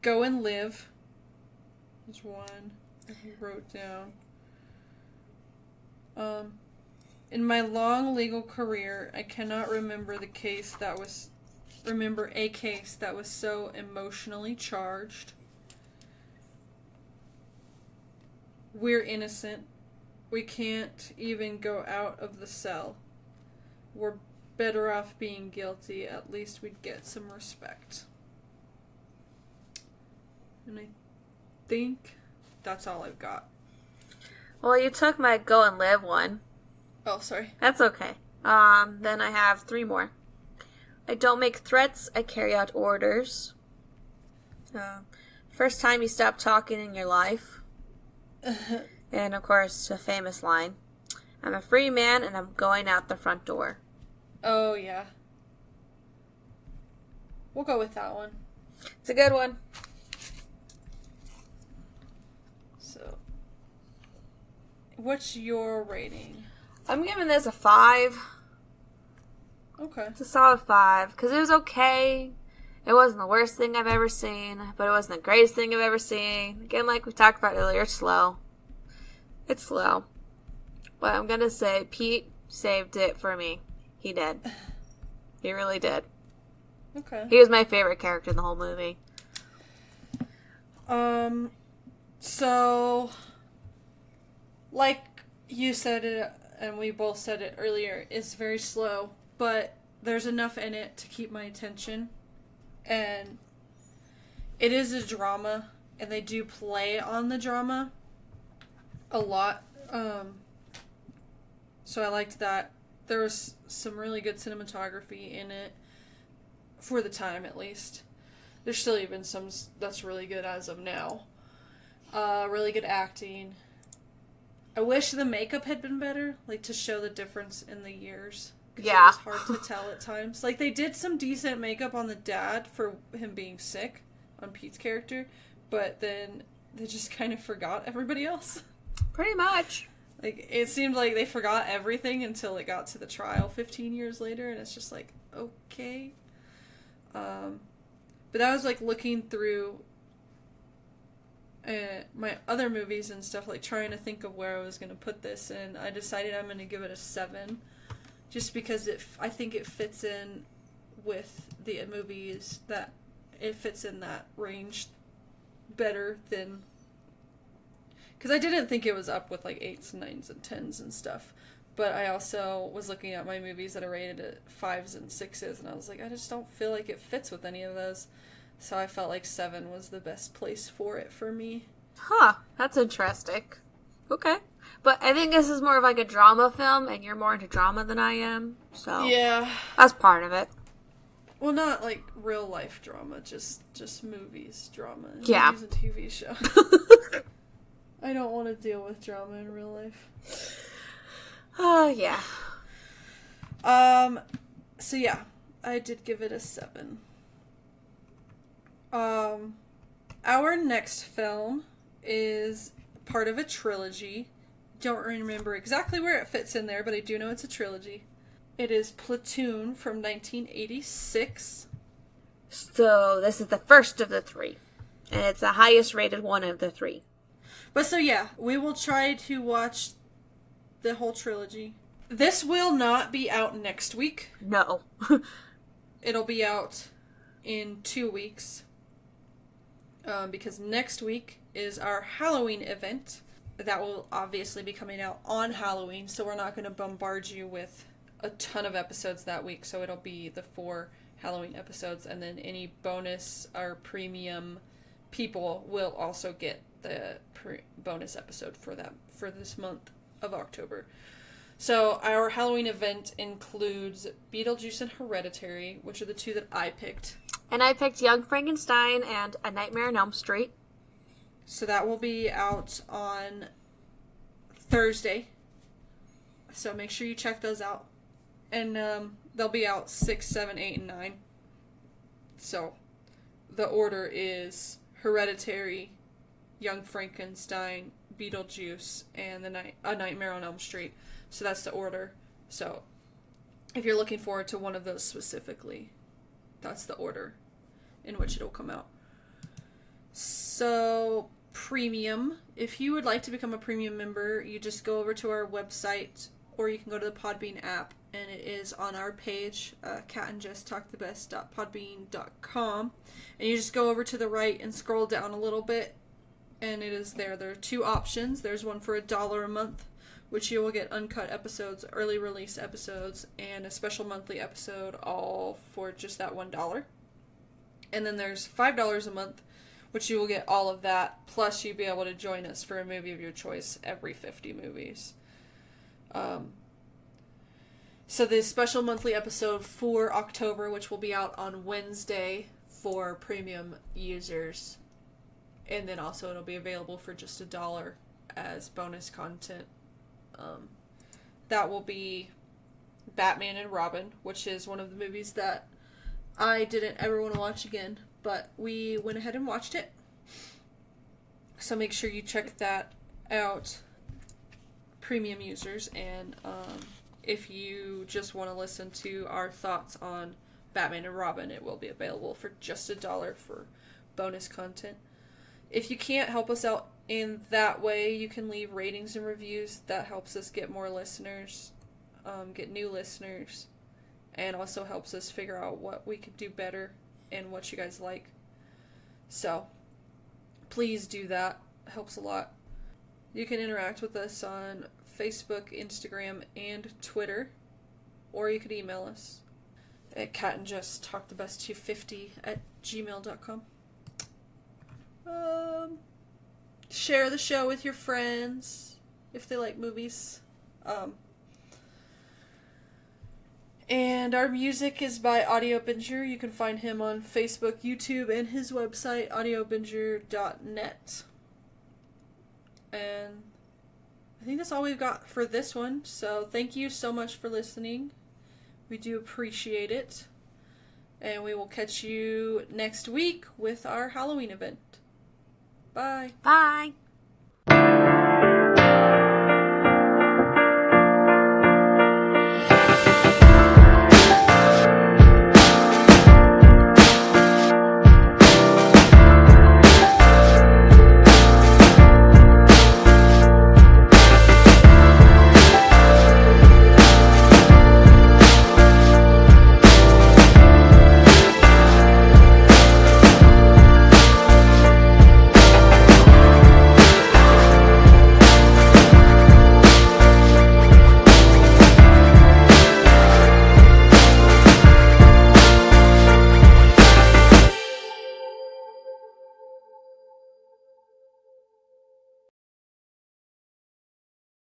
S1: Go and Live. There's one I wrote down. In my long legal career, I cannot remember a case that was so emotionally charged. We're innocent. We can't even go out of the cell. We're better off being guilty. At least we'd get some respect. And I think that's all I've got.
S2: Well, you took my Go and Live one.
S1: Oh, sorry.
S2: That's okay. Then I have 3 more. I don't make threats, I carry out orders. First time you stop talking in your life. And, of course, a famous line. I'm a free man and I'm going out the front door.
S1: Oh, yeah. We'll go with that one.
S2: It's a good one.
S1: So, what's your rating?
S2: I'm giving this a 5.
S1: Okay.
S2: It's a solid 5. Because it was okay. It wasn't the worst thing I've ever seen. But it wasn't the greatest thing I've ever seen. Again, like we talked about earlier, it's slow. It's slow. But I'm going to say Pete saved it for me. He did. He really did.
S1: Okay.
S2: He was my favorite character in the whole movie.
S1: So, like you said it, and we both said it earlier, it's very slow, but there's enough in it to keep my attention. And it is a drama, and they do play on the drama a lot. So I liked that. There was some really good cinematography in it, for the time at least. There's still even some that's really good as of now. Really good acting. I wish the makeup had been better, like to show the difference in the years.
S2: Yeah.
S1: It was hard to tell at times. Like they did some decent makeup on the dad for him being sick, on Pete's character, but then they just kind of forgot everybody else.
S2: Pretty much.
S1: Like, it seemed like they forgot everything until it got to the trial 15 years later, and it's just like, okay. But I was, like, looking through my other movies and stuff, like, trying to think of where I was going to put this, and I decided I'm going to give it a 7, just because I think it fits in with the movies, that it fits in that range better than... Because I didn't think it was up with, like, 8s and 9s and 10s and stuff. But I also was looking at my movies that are rated at 5s and 6s, and I was like, I just don't feel like it fits with any of those. So I felt like 7 was the best place for it for me.
S2: Huh. That's interesting. Okay. But I think this is more of like a drama film, and you're more into drama than I am. So
S1: yeah.
S2: That's part of it.
S1: Well, not, like, real-life drama, just movies drama.
S2: Yeah.
S1: Movies and TV show. I don't want to deal with drama in real life.
S2: Yeah.
S1: So yeah, I did give it a 7. Our next film is part of a trilogy. Don't remember exactly where it fits in there, but I do know it's a trilogy. It is Platoon from 1986.
S2: So this is the first of the 3. And it's the highest rated one of the 3.
S1: But so yeah, we will try to watch the whole trilogy. This will not be out next week.
S2: No.
S1: It'll be out in 2 weeks. Because next week is our Halloween event. That will obviously be coming out on Halloween, so we're not going to bombard you with a ton of episodes that week. So it'll be the 4 Halloween episodes, and then any bonus or premium people will also get the bonus episode for this month of October. So our Halloween event includes Beetlejuice and Hereditary, which are the 2 that I picked.
S2: And I picked Young Frankenstein and A Nightmare on Elm Street.
S1: So that will be out on Thursday. So make sure you check those out. And they'll be out 6, 7, 8, and 9. So the order is Hereditary, Young Frankenstein, Beetlejuice, and A Nightmare on Elm Street. So that's the order. So if you're looking forward to one of those specifically, that's the order in which it'll come out. So, premium. If you would like to become a premium member, you just go over to our website, or you can go to the Podbean app, and it is on our page, catandjesstalkthebest.podbean.com, and you just go over to the right and scroll down a little bit, and it is there. There are 2 options. There's one for $1 a month, which you will get uncut episodes, early release episodes, and a special monthly episode, all for just that $1. And then there's $5 a month, which you will get all of that, plus you'll be able to join us for a movie of your choice every 50 movies. So the special monthly episode for October, which will be out on Wednesday for premium users, and then also it'll be available for just $1 as bonus content. That will be Batman and Robin, which is one of the movies that I didn't ever want to watch again, but we went ahead and watched it. So make sure you check that out, premium users, and if you just want to listen to our thoughts on Batman and Robin, it will be available for just $1 for bonus content. If you can't help us out in that way, you can leave ratings and reviews. That helps us get more listeners, get new listeners, and also helps us figure out what we could do better and what you guys like. So, please do that. It helps a lot. You can interact with us on Facebook, Instagram, and Twitter, or you could email us at catandjesstalkthebest250@gmail.com. Share the show with your friends if they like movies. And our music is by Audio Binger. You can find him on Facebook, YouTube, and his website, audiobinger.net. And I think that's all we've got for this one. So thank you so much for listening. We do appreciate it. And we will catch you next week with our Halloween event. Bye.
S2: Bye.